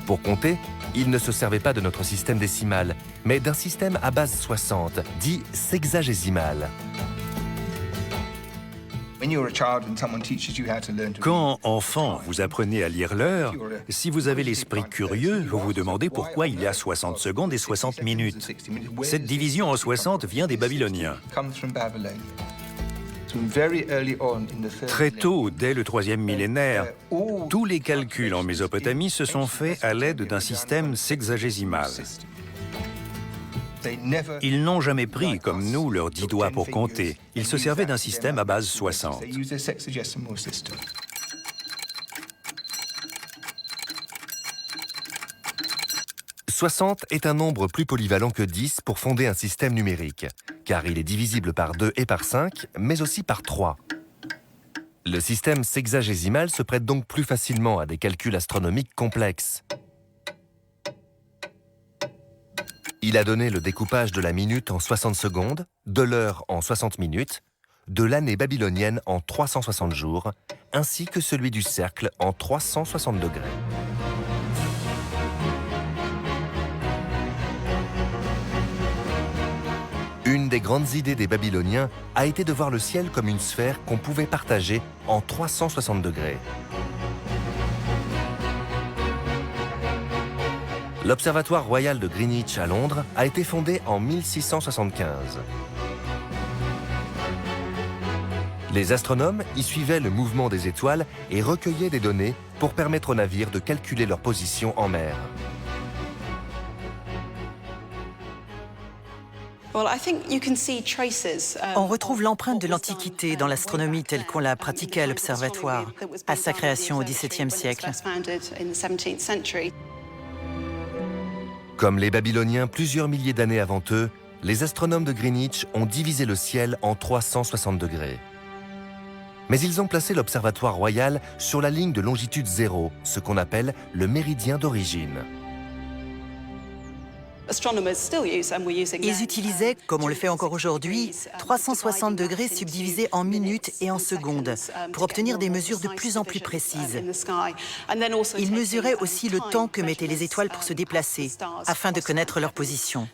Pour compter, ils ne se servaient pas de notre système décimal, mais d'un système à base 60, dit sexagésimal. Quand, enfant, vous apprenez à lire l'heure, si vous avez l'esprit curieux, vous vous demandez pourquoi il y a 60 secondes et 60 minutes. Cette division en 60 vient des Babyloniens. Très tôt, dès le 3e millénaire, tous les calculs en Mésopotamie se sont faits à l'aide d'un système sexagésimal. Ils n'ont jamais pris, comme nous, leurs 10 doigts pour compter. Ils se servaient d'un système à base 60. « 60 est un nombre plus polyvalent que 10 pour fonder un système numérique, car il est divisible par 2 et par 5, mais aussi par 3. Le système sexagésimal se prête donc plus facilement à des calculs astronomiques complexes. Il a donné le découpage de la minute en 60 secondes, de l'heure en 60 minutes, de l'année babylonienne en 360 jours, ainsi que celui du cercle en 360 degrés. Une des grandes idées des Babyloniens a été de voir le ciel comme une sphère qu'on pouvait partager en 360 degrés. L'Observatoire royal de Greenwich à Londres a été fondé en 1675. Les astronomes y suivaient le mouvement des étoiles et recueillaient des données pour permettre aux navires de calculer leur position en mer. On retrouve l'empreinte de l'Antiquité dans l'astronomie telle qu'on l'a pratiquée à l'Observatoire, à sa création au XVIIe siècle. Comme les Babyloniens plusieurs milliers d'années avant eux, les astronomes de Greenwich ont divisé le ciel en 360 degrés. Mais ils ont placé l'Observatoire royal sur la ligne de longitude 0, ce qu'on appelle le méridien d'origine. Ils utilisaient, comme on le fait encore aujourd'hui, 360 degrés subdivisés en minutes et en secondes pour obtenir des mesures de plus en plus précises. Ils mesuraient aussi le temps que mettaient les étoiles pour se déplacer, afin de connaître leur position.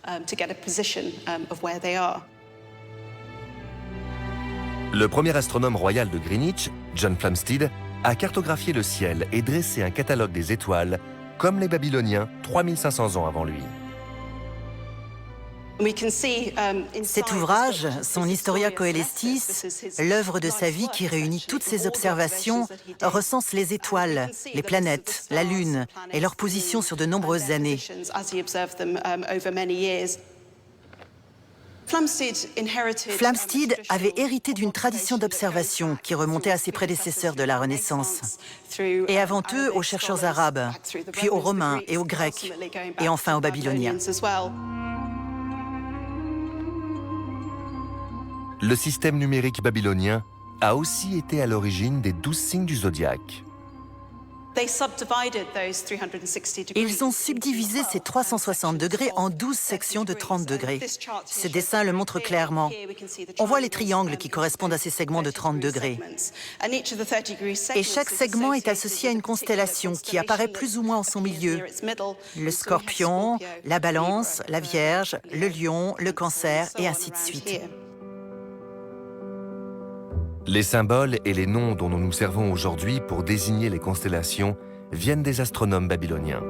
Le premier astronome royal de Greenwich, John Flamsteed, a cartographié le ciel et dressé un catalogue des étoiles, comme les Babyloniens 3500 ans avant lui. Cet ouvrage, son Historia Coelestis, l'œuvre de sa vie qui réunit toutes ses observations, recense les étoiles, les planètes, la Lune et leur position sur de nombreuses années. Flamsteed avait hérité d'une tradition d'observation qui remontait à ses prédécesseurs de la Renaissance, et avant eux aux chercheurs arabes, puis aux Romains et aux Grecs, et enfin aux Babyloniens. Le système numérique babylonien a aussi été à l'origine des 12 signes du zodiaque. Ils ont subdivisé ces 360 degrés en 12 sections de 30 degrés. Ce dessin le montre clairement. On voit les triangles qui correspondent à ces segments de 30 degrés. Et chaque segment est associé à une constellation qui apparaît plus ou moins en son milieu. Le Scorpion, la Balance, la Vierge, le Lion, le Cancer et ainsi de suite. Les symboles et les noms dont nous nous servons aujourd'hui pour désigner les constellations viennent des astronomes babyloniens.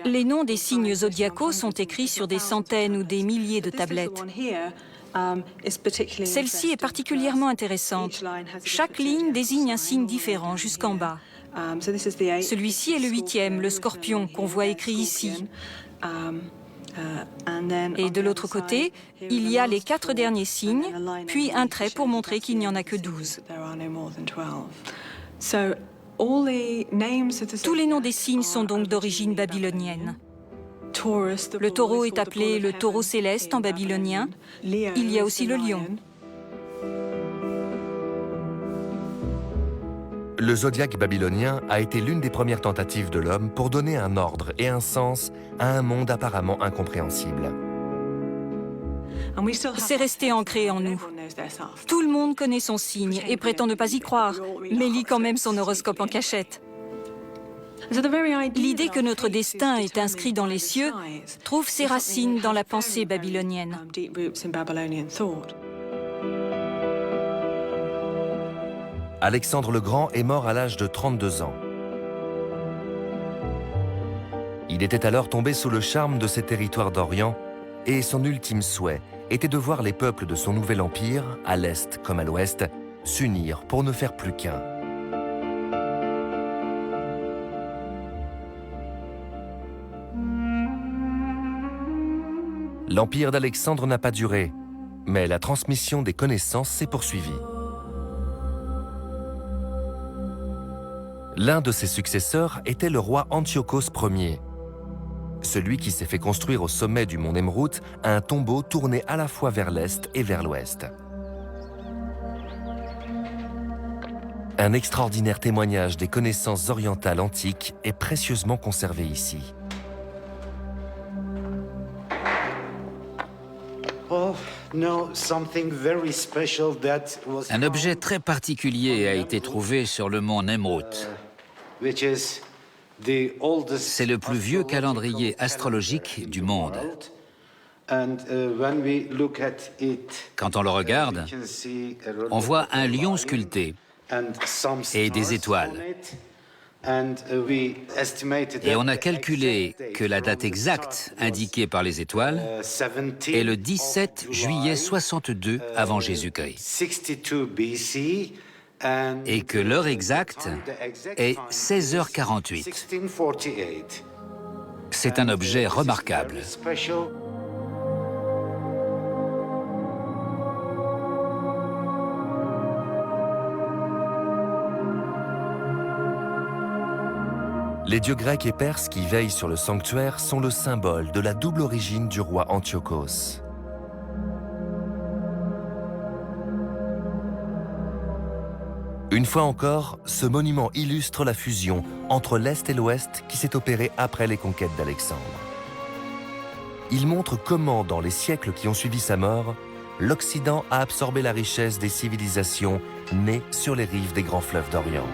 Les noms des signes zodiacaux sont écrits sur des centaines ou des milliers de tablettes. Celle-ci est particulièrement intéressante. Chaque ligne désigne un signe différent jusqu'en bas. Celui-ci est le 8e, le Scorpion, qu'on voit écrit ici. Et de l'autre côté, il y a les 4 derniers signes, puis un trait pour montrer qu'il n'y en a que 12. Tous les noms des signes sont donc d'origine babylonienne. Le taureau est appelé le taureau céleste en babylonien. Il y a aussi le lion. Le zodiaque babylonien a été l'une des premières tentatives de l'homme pour donner un ordre et un sens à un monde apparemment incompréhensible. C'est resté ancré en nous. Tout le monde connaît son signe et prétend ne pas y croire, mais lit quand même son horoscope en cachette. L'idée que notre destin est inscrit dans les cieux trouve ses racines dans la pensée babylonienne. Alexandre le Grand est mort à l'âge de 32 ans. Il était alors tombé sous le charme de ces territoires d'Orient et son ultime souhait était de voir les peuples de son nouvel empire, à l'est comme à l'ouest, s'unir pour ne faire plus qu'un. L'empire d'Alexandre n'a pas duré, mais la transmission des connaissances s'est poursuivie. L'un de ses successeurs était le roi Antiochos Ier. Celui qui s'est fait construire au sommet du mont Nemrut a un tombeau tourné à la fois vers l'est et vers l'ouest. Un extraordinaire témoignage des connaissances orientales antiques est précieusement conservé ici. Un objet très particulier a été trouvé sur le mont Nemrut. C'est le plus vieux calendrier astrologique du monde. Quand on le regarde, on voit un lion sculpté et des étoiles. Et on a calculé que la date exacte indiquée par les étoiles est le 17 juillet 62 avant Jésus-Christ. Et que l'heure exacte est 16h48. C'est un objet remarquable. Les dieux grecs et perses qui veillent sur le sanctuaire sont le symbole de la double origine du roi Antiochos. Une fois encore, ce monument illustre la fusion entre l'Est et l'Ouest qui s'est opérée après les conquêtes d'Alexandre. Il montre comment, dans les siècles qui ont suivi sa mort, l'Occident a absorbé la richesse des civilisations nées sur les rives des grands fleuves d'Orient.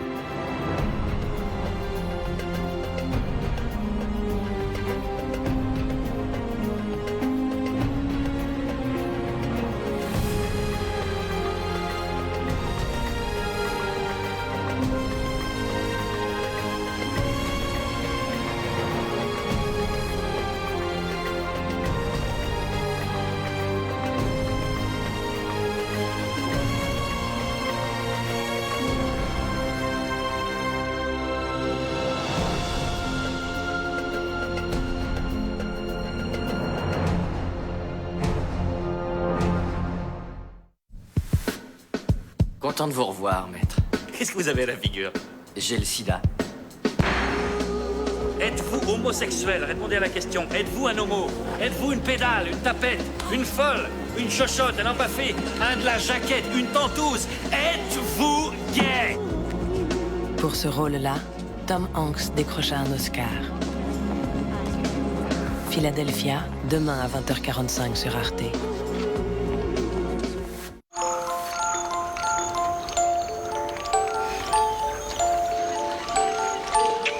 Content de vous revoir, maître. Qu'est-ce que vous avez à la figure? J'ai le sida. Êtes-vous homosexuel? Répondez à la question. Êtes-vous un homo? Êtes-vous une pédale, une tapette, une folle, une chochotte, un empaffé, un de la jaquette, une tentouse? Êtes-vous gay? Pour ce rôle-là, Tom Hanks décrocha un Oscar. Philadelphia, demain à 20h45 sur Arte.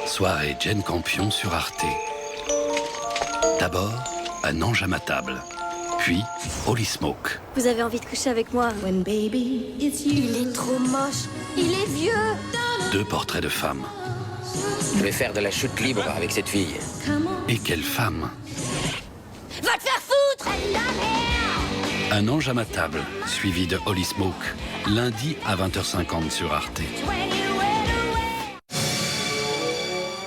Soirée Jane Campion sur Arte. D'abord, Un ange à ma table. Puis, Holy Smoke. Vous avez envie de coucher avec moi? Il est trop moche. Il est vieux. 2 portraits de femmes. Je vais faire de la chute libre avec cette fille. Et quelle femme! Va te faire foutre! Un ange à ma table, suivi de Holy Smoke, lundi à 20h50 sur Arte.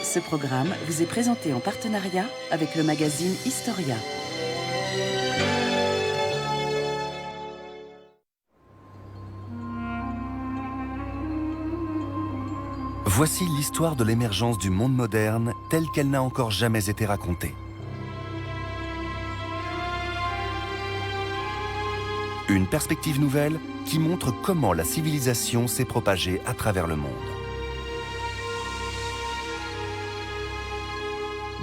Ce programme vous est présenté en partenariat avec le magazine Historia. Voici l'histoire de l'émergence du monde moderne telle qu'elle n'a encore jamais été racontée. Une perspective nouvelle qui montre comment la civilisation s'est propagée à travers le monde.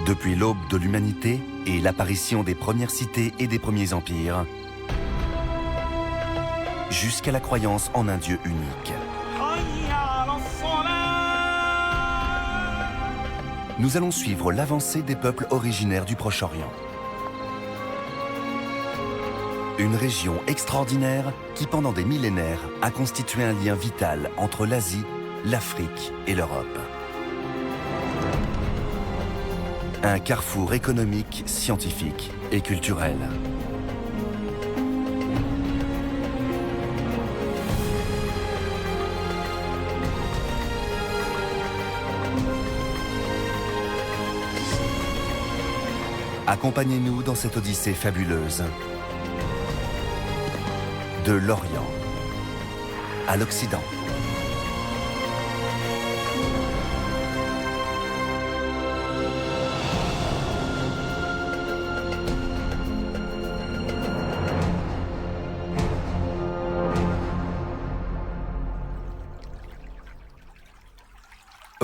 Depuis l'aube de l'humanité et l'apparition des premières cités et des premiers empires, jusqu'à la croyance en un Dieu unique. Nous allons suivre l'avancée des peuples originaires du Proche-Orient. Une région extraordinaire qui, pendant des millénaires, a constitué un lien vital entre l'Asie, l'Afrique et l'Europe. Un carrefour économique, scientifique et culturel. Accompagnez-nous dans cette odyssée fabuleuse. De l'Orient à l'Occident.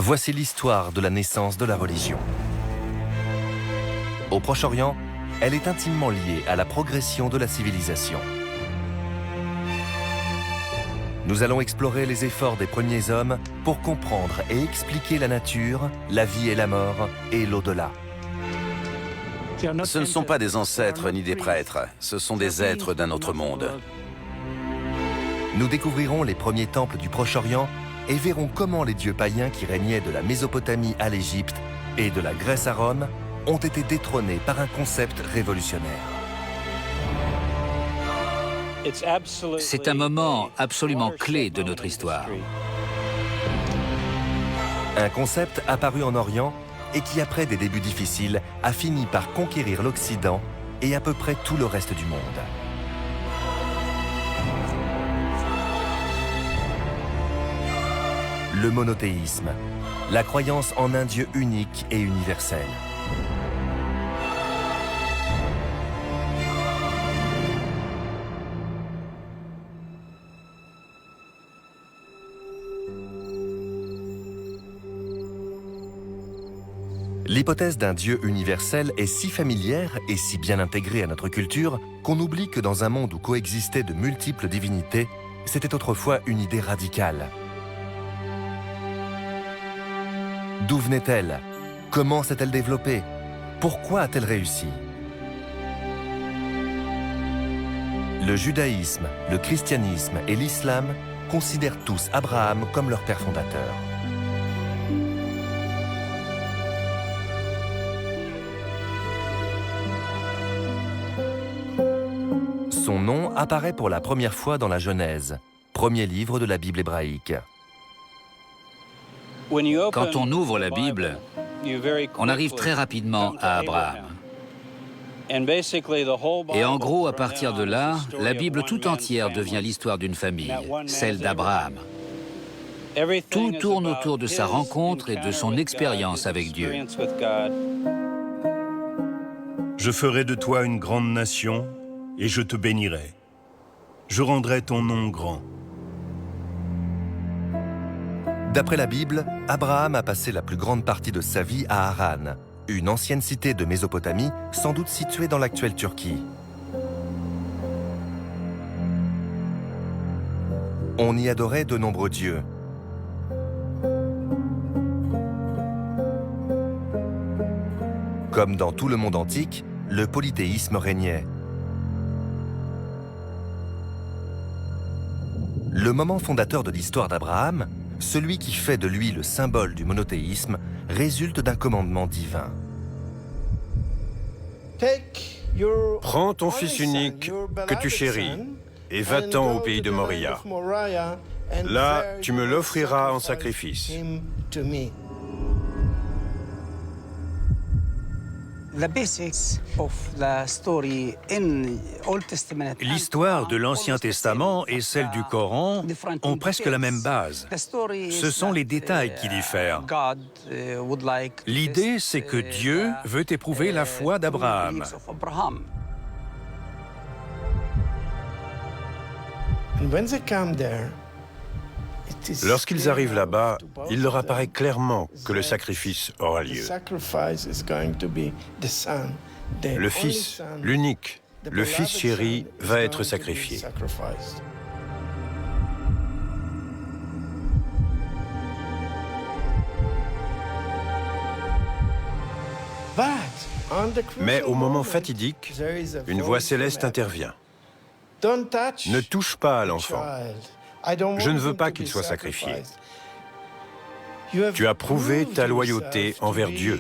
Voici l'histoire de la naissance de la religion. Au Proche-Orient, elle est intimement liée à la progression de la civilisation. Nous allons explorer les efforts des premiers hommes pour comprendre et expliquer la nature, la vie et la mort, et l'au-delà. Ce ne sont pas des ancêtres ni des prêtres, ce sont des êtres d'un autre monde. Nous découvrirons les premiers temples du Proche-Orient et verrons comment les dieux païens qui régnaient de la Mésopotamie à l'Égypte et de la Grèce à Rome ont été détrônés par un concept révolutionnaire. C'est un moment absolument clé de notre histoire. Un concept apparu en Orient et qui, après des débuts difficiles, a fini par conquérir l'Occident et à peu près tout le reste du monde. Le monothéisme, la croyance en un Dieu unique et universel. L'hypothèse d'un Dieu universel est si familière et si bien intégrée à notre culture qu'on oublie que dans un monde où coexistaient de multiples divinités, c'était autrefois une idée radicale. D'où venait-elle? Comment s'est-elle développée? Pourquoi a-t-elle réussi? Le judaïsme, le christianisme et l'islam considèrent tous Abraham comme leur père fondateur. Son nom apparaît pour la première fois dans la Genèse, premier livre de la Bible hébraïque. Quand on ouvre la Bible, on arrive très rapidement à Abraham. Et en gros, à partir de là, la Bible tout entière devient l'histoire d'une famille, celle d'Abraham. Tout tourne autour de sa rencontre et de son expérience avec Dieu. Je ferai de toi une grande nation et je te bénirai. Je rendrai ton nom grand. D'après la Bible, Abraham a passé la plus grande partie de sa vie à Haran, une ancienne cité de Mésopotamie, sans doute située dans l'actuelle Turquie. On y adorait de nombreux dieux. Comme dans tout le monde antique, le polythéisme régnait. Le moment fondateur de l'histoire d'Abraham, celui qui fait de lui le symbole du monothéisme, résulte d'un commandement divin. Prends ton fils unique que tu chéris et va-t'en au pays de Moria. Là, tu me l'offriras en sacrifice. L'histoire de l'Ancien Testament et celle du Coran ont presque la même base. Ce sont les détails qui diffèrent. L'idée, c'est que Dieu veut éprouver la foi d'Abraham. Lorsqu'ils arrivent là-bas, il leur apparaît clairement que le sacrifice aura lieu. Le fils, l'unique, le fils chéri, va être sacrifié. Mais au moment fatidique, une voix céleste intervient. Ne touche pas à l'enfant. Je ne veux pas qu'il soit sacrifié. Tu as prouvé ta loyauté envers Dieu.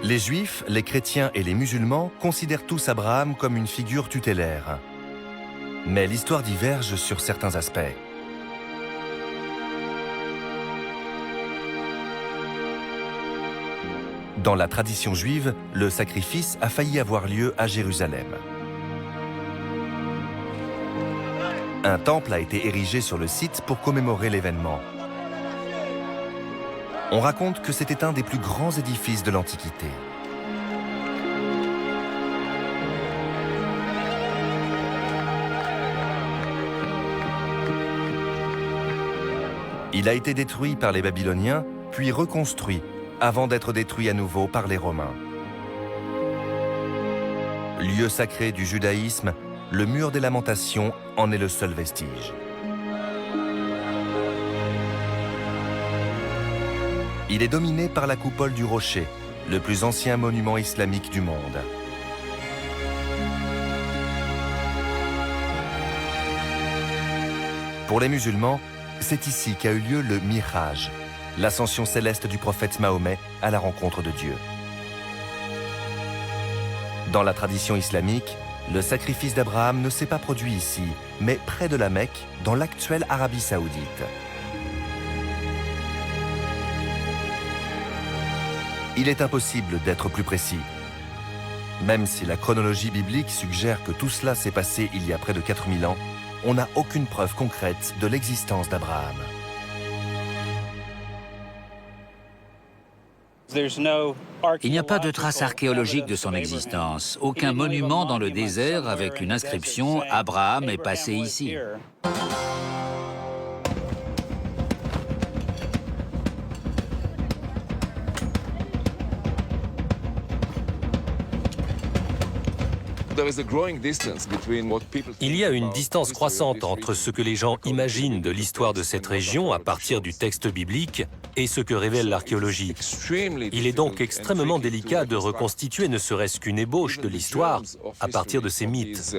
Les Juifs, les chrétiens et les musulmans considèrent tous Abraham comme une figure tutélaire. Mais l'histoire diverge sur certains aspects. Dans la tradition juive, le sacrifice a failli avoir lieu à Jérusalem. Un temple a été érigé sur le site pour commémorer l'événement. On raconte que c'était un des plus grands édifices de l'Antiquité. Il a été détruit par les Babyloniens, puis reconstruit, avant d'être détruit à nouveau par les Romains. Lieu sacré du judaïsme, le mur des Lamentations en est le seul vestige. Il est dominé par la coupole du Rocher, le plus ancien monument islamique du monde. Pour les musulmans, c'est ici qu'a eu lieu le Miraj, l'ascension céleste du prophète Mahomet à la rencontre de Dieu. Dans la tradition islamique, le sacrifice d'Abraham ne s'est pas produit ici, mais près de la Mecque, dans l'actuelle Arabie Saoudite. Il est impossible d'être plus précis. Même si la chronologie biblique suggère que tout cela s'est passé il y a près de 4000 ans, on n'a aucune preuve concrète de l'existence d'Abraham. Il n'y a pas de traces archéologiques de son existence. Aucun monument dans le désert avec une inscription « Abraham est passé ici ». Il y a une distance croissante entre ce que les gens imaginent de l'histoire de cette région à partir du texte biblique et ce que révèle l'archéologie. Il est donc extrêmement délicat de reconstituer ne serait-ce qu'une ébauche de l'histoire à partir de ces mythes.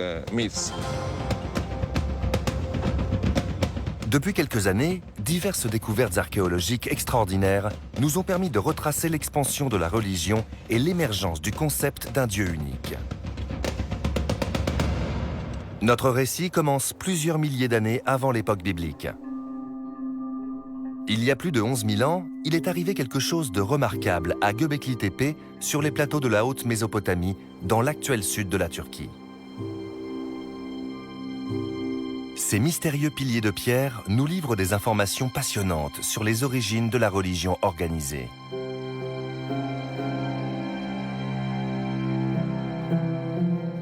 Depuis quelques années, diverses découvertes archéologiques extraordinaires nous ont permis de retracer l'expansion de la religion et l'émergence du concept d'un Dieu unique. Notre récit commence plusieurs milliers d'années avant l'époque biblique. Il y a plus de 11 000 ans, il est arrivé quelque chose de remarquable à Göbekli Tepe, sur les plateaux de la Haute Mésopotamie, dans l'actuel sud de la Turquie. Ces mystérieux piliers de pierre nous livrent des informations passionnantes sur les origines de la religion organisée.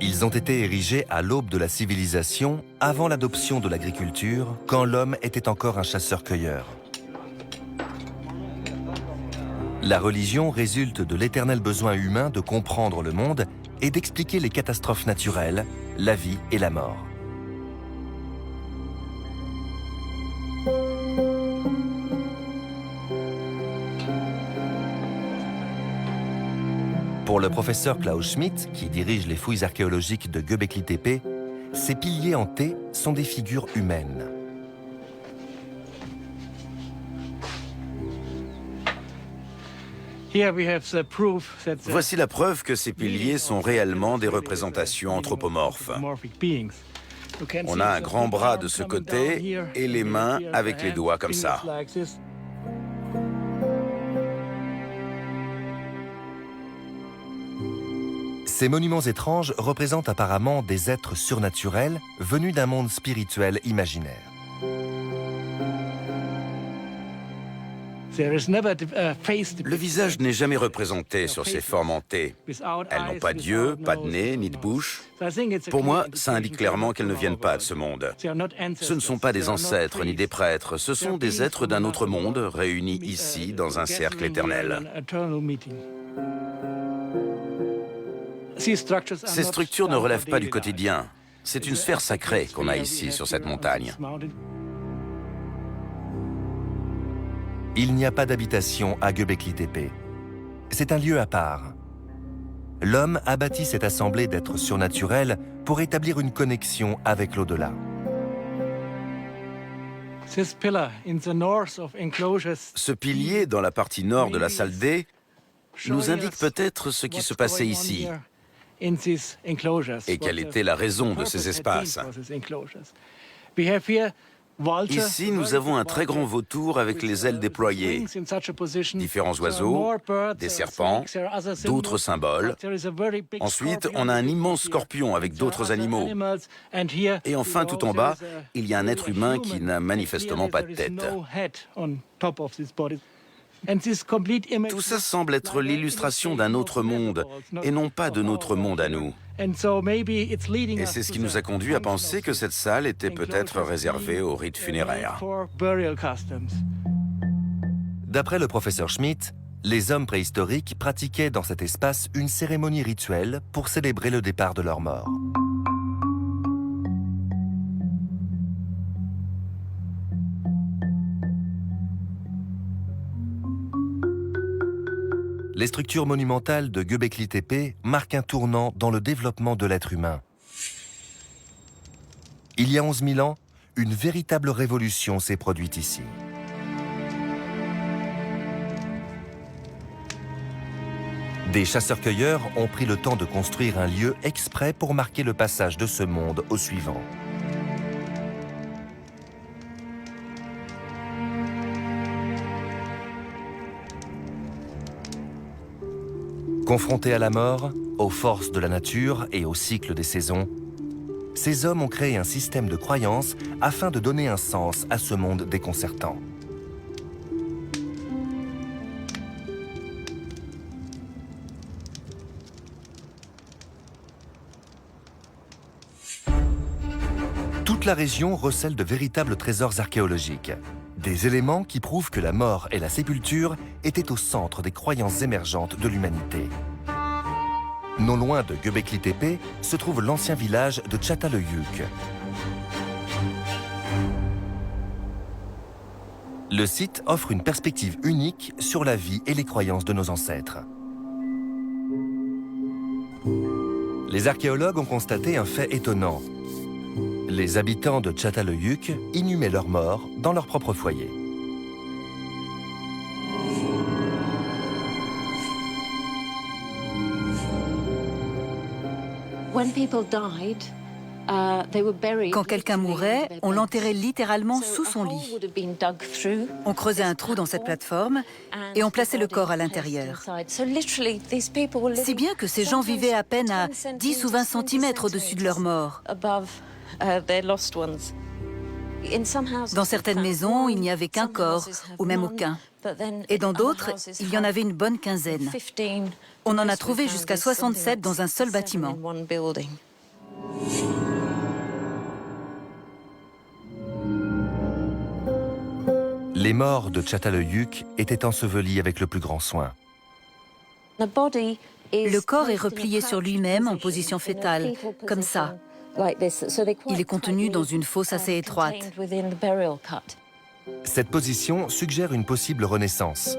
Ils ont été érigés à l'aube de la civilisation, avant l'adoption de l'agriculture, quand l'homme était encore un chasseur-cueilleur. La religion résulte de l'éternel besoin humain de comprendre le monde et d'expliquer les catastrophes naturelles, la vie et la mort. Pour le professeur Klaus Schmidt, qui dirige les fouilles archéologiques de Göbekli Tepe, ces piliers en T sont des figures humaines. Voici la preuve que ces piliers sont réellement des représentations anthropomorphes. On a un grand bras de ce côté et les mains avec les doigts comme ça. Ces monuments étranges représentent apparemment des êtres surnaturels venus d'un monde spirituel imaginaire. Le visage n'est jamais représenté sur ces formes en T. Elles n'ont pas d'yeux, pas de nez, ni de bouche. Pour moi, ça indique clairement qu'elles ne viennent pas de ce monde. Ce ne sont pas des ancêtres ni des prêtres, ce sont des êtres d'un autre monde réunis ici dans un cercle éternel. Ces structures ne relèvent pas du quotidien. C'est une sphère sacrée qu'on a ici sur cette montagne. Il n'y a pas d'habitation à Göbekli Tepe. C'est un lieu à part. L'homme a bâti cette assemblée d'êtres surnaturels pour établir une connexion avec l'au-delà. Ce pilier dans la partie nord de la salle D nous indique peut-être ce qui se passait ici et quelle était la raison de ces espaces. Ici, nous avons un très grand vautour avec les ailes déployées, différents oiseaux, des serpents, d'autres symboles. Ensuite, on a un immense scorpion avec d'autres animaux. Et enfin, tout en bas, il y a un être humain qui n'a manifestement pas de tête. Tout ça semble être l'illustration d'un autre monde, et non pas de notre monde à nous. Et c'est ce qui nous a conduit à penser que cette salle était peut-être réservée aux rites funéraires. D'après le professeur Schmidt, les hommes préhistoriques pratiquaient dans cet espace une cérémonie rituelle pour célébrer le départ de leur mort. Les structures monumentales de Göbekli Tepe marquent un tournant dans le développement de l'être humain. Il y a 11 000 ans, une véritable révolution s'est produite ici. Des chasseurs-cueilleurs ont pris le temps de construire un lieu exprès pour marquer le passage de ce monde au suivant. Confrontés à la mort, aux forces de la nature et au cycle des saisons, ces hommes ont créé un système de croyances afin de donner un sens à ce monde déconcertant. Toute la région recèle de véritables trésors archéologiques. Des éléments qui prouvent que la mort et la sépulture étaient au centre des croyances émergentes de l'humanité. Non loin de Göbekli Tepe se trouve l'ancien village de Çatalhöyük. Le site offre une perspective unique sur la vie et les croyances de nos ancêtres. Les archéologues ont constaté un fait étonnant. Les habitants de Çatalhöyük inhumaient leurs morts dans leur propre foyer. Quand quelqu'un mourait, on l'enterrait littéralement sous son lit. On creusait un trou dans cette plateforme et on plaçait le corps à l'intérieur. Si bien que ces gens vivaient à peine à 10 ou 20 cm au-dessus de leur mort. Dans certaines maisons, il n'y avait qu'un corps, ou même aucun. Et dans d'autres, il y en avait une bonne quinzaine. On en a trouvé jusqu'à 67 dans un seul bâtiment. Les morts de Çatalhöyük étaient ensevelis avec le plus grand soin. Le corps est replié sur lui-même en position fétale, comme ça. Il est contenu dans une fosse assez étroite. Cette position suggère une possible renaissance.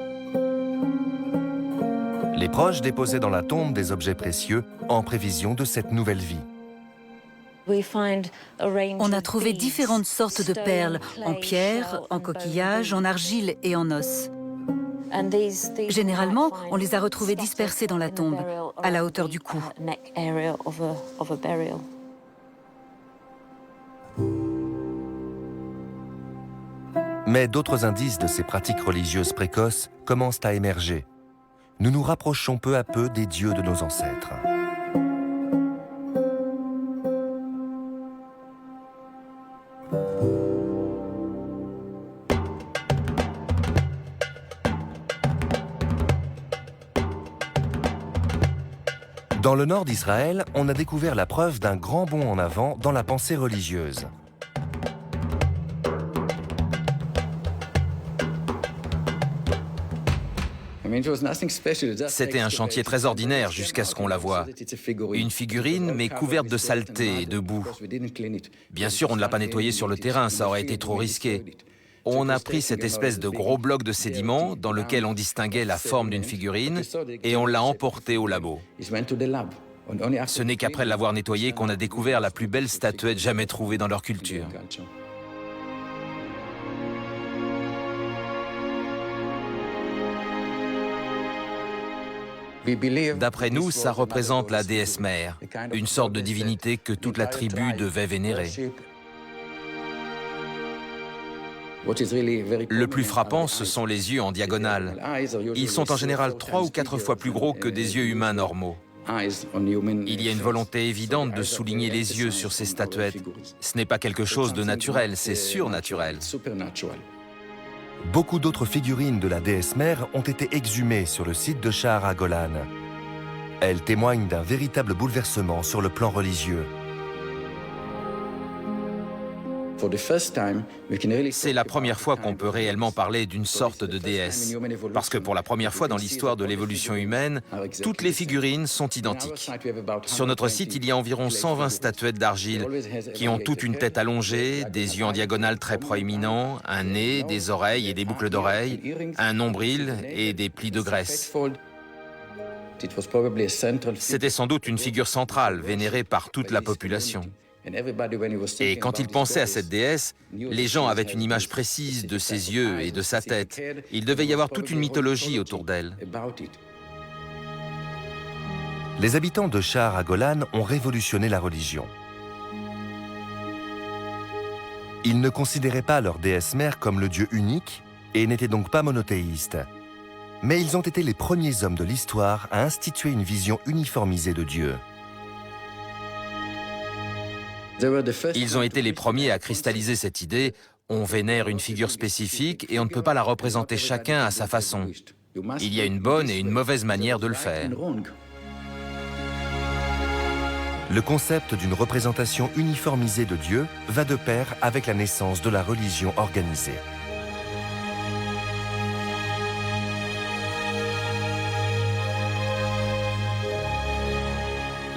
Les proches déposaient dans la tombe des objets précieux en prévision de cette nouvelle vie. On a trouvé différentes sortes de perles, en pierre, en coquillage, en argile et en os. Généralement, on les a retrouvées dispersées dans la tombe, à la hauteur du cou. Mais d'autres indices de ces pratiques religieuses précoces commencent à émerger. Nous nous rapprochons peu à peu des dieux de nos ancêtres. Dans le nord d'Israël, on a découvert la preuve d'un grand bond en avant dans la pensée religieuse. C'était un chantier très ordinaire jusqu'à ce qu'on la voie. Une figurine, mais couverte de saleté et de boue. Bien sûr, on ne l'a pas nettoyée sur le terrain, ça aurait été trop risqué. On a pris cette espèce de gros bloc de sédiment dans lequel on distinguait la forme d'une figurine et on l'a emporté au labo. Ce n'est qu'après l'avoir nettoyée qu'on a découvert la plus belle statuette jamais trouvée dans leur culture. D'après nous, ça représente la déesse mère, une sorte de divinité que toute la tribu devait vénérer. Le plus frappant, ce sont les yeux en diagonale. Ils sont en général 3 ou 4 fois plus gros que des yeux humains normaux. Il y a une volonté évidente de souligner les yeux sur ces statuettes. Ce n'est pas quelque chose de naturel, c'est surnaturel. Beaucoup d'autres figurines de la déesse mère ont été exhumées sur le site de Shahar Golan. Elles témoignent d'un véritable bouleversement sur le plan religieux. C'est la première fois qu'on peut réellement parler d'une sorte de déesse. Parce que pour la première fois dans l'histoire de l'évolution humaine, toutes les figurines sont identiques. Sur notre site, il y a environ 120 statuettes d'argile qui ont toute une tête allongée, des yeux en diagonale très proéminents, un nez, des oreilles et des boucles d'oreilles, un nombril et des plis de graisse. C'était sans doute une figure centrale, vénérée par toute la population. Et quand ils pensaient à cette déesse, les gens avaient une image précise de ses yeux et de sa tête. Il devait y avoir toute une mythologie autour d'elle. Les habitants de Shahar à Golan ont révolutionné la religion. Ils ne considéraient pas leur déesse mère comme le dieu unique et n'étaient donc pas monothéistes. Mais ils ont été les premiers hommes de l'histoire à instituer une vision uniformisée de Dieu. Ils ont été les premiers à cristalliser cette idée. On vénère une figure spécifique et on ne peut pas la représenter chacun à sa façon. Il y a une bonne et une mauvaise manière de le faire. Le concept d'une représentation uniformisée de Dieu va de pair avec la naissance de la religion organisée.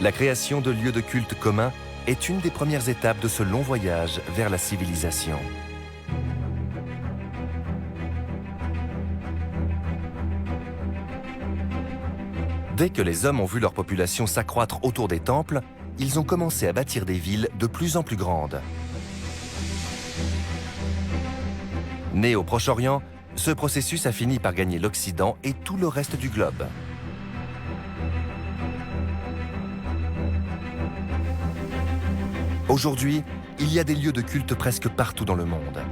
La création de lieux de culte communs est une des premières étapes de ce long voyage vers la civilisation. Dès que les hommes ont vu leur population s'accroître autour des temples, ils ont commencé à bâtir des villes de plus en plus grandes. Né au Proche-Orient, ce processus a fini par gagner l'Occident et tout le reste du globe. Aujourd'hui, il y a des lieux de culte presque partout dans le monde.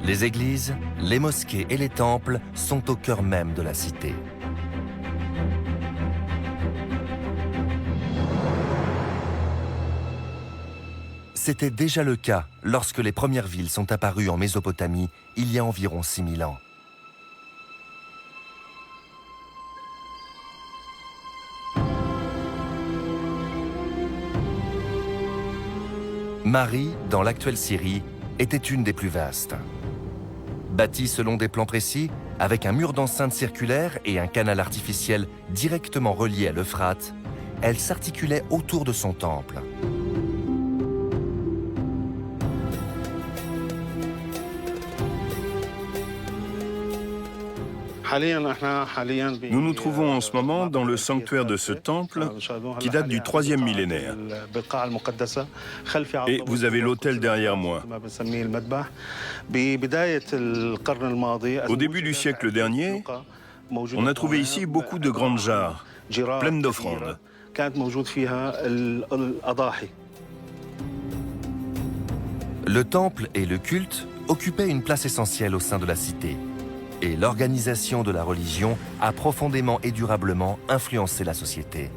Les églises, les mosquées et les temples sont au cœur même de la cité. C'était déjà le cas lorsque les premières villes sont apparues en Mésopotamie il y a environ 6000 ans. Mari, dans l'actuelle Syrie, était une des plus vastes. Bâtie selon des plans précis, avec un mur d'enceinte circulaire et un canal artificiel directement relié à l'Euphrate, elle s'articulait autour de son temple. Nous nous trouvons en ce moment dans le sanctuaire de ce temple qui date du 3e millénaire. Et vous avez l'autel derrière moi. Au début du siècle dernier, on a trouvé ici beaucoup de grandes jarres, pleines d'offrandes. Le temple et le culte occupaient une place essentielle au sein de la cité. Et l'organisation de la religion a profondément et durablement influencé la société.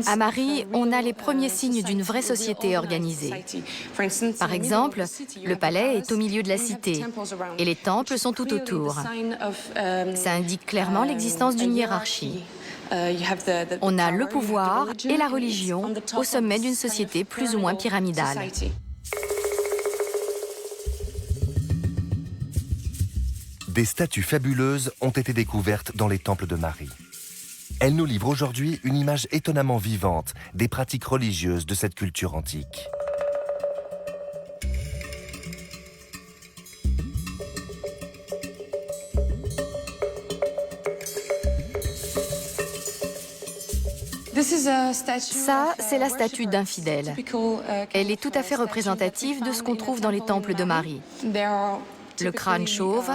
À Mari, on a les premiers signes d'une vraie société organisée. Par exemple, le palais est au milieu de la cité et les temples sont tout autour. Ça indique clairement l'existence d'une hiérarchie. On a le pouvoir et la religion au sommet d'une société plus ou moins pyramidale. Des statues fabuleuses ont été découvertes dans les temples de Mari. Elles nous livrent aujourd'hui une image étonnamment vivante des pratiques religieuses de cette culture antique. Ça, c'est la statue d'un fidèle. Elle est tout à fait représentative de ce qu'on trouve dans les temples de Mari. Le crâne chauve,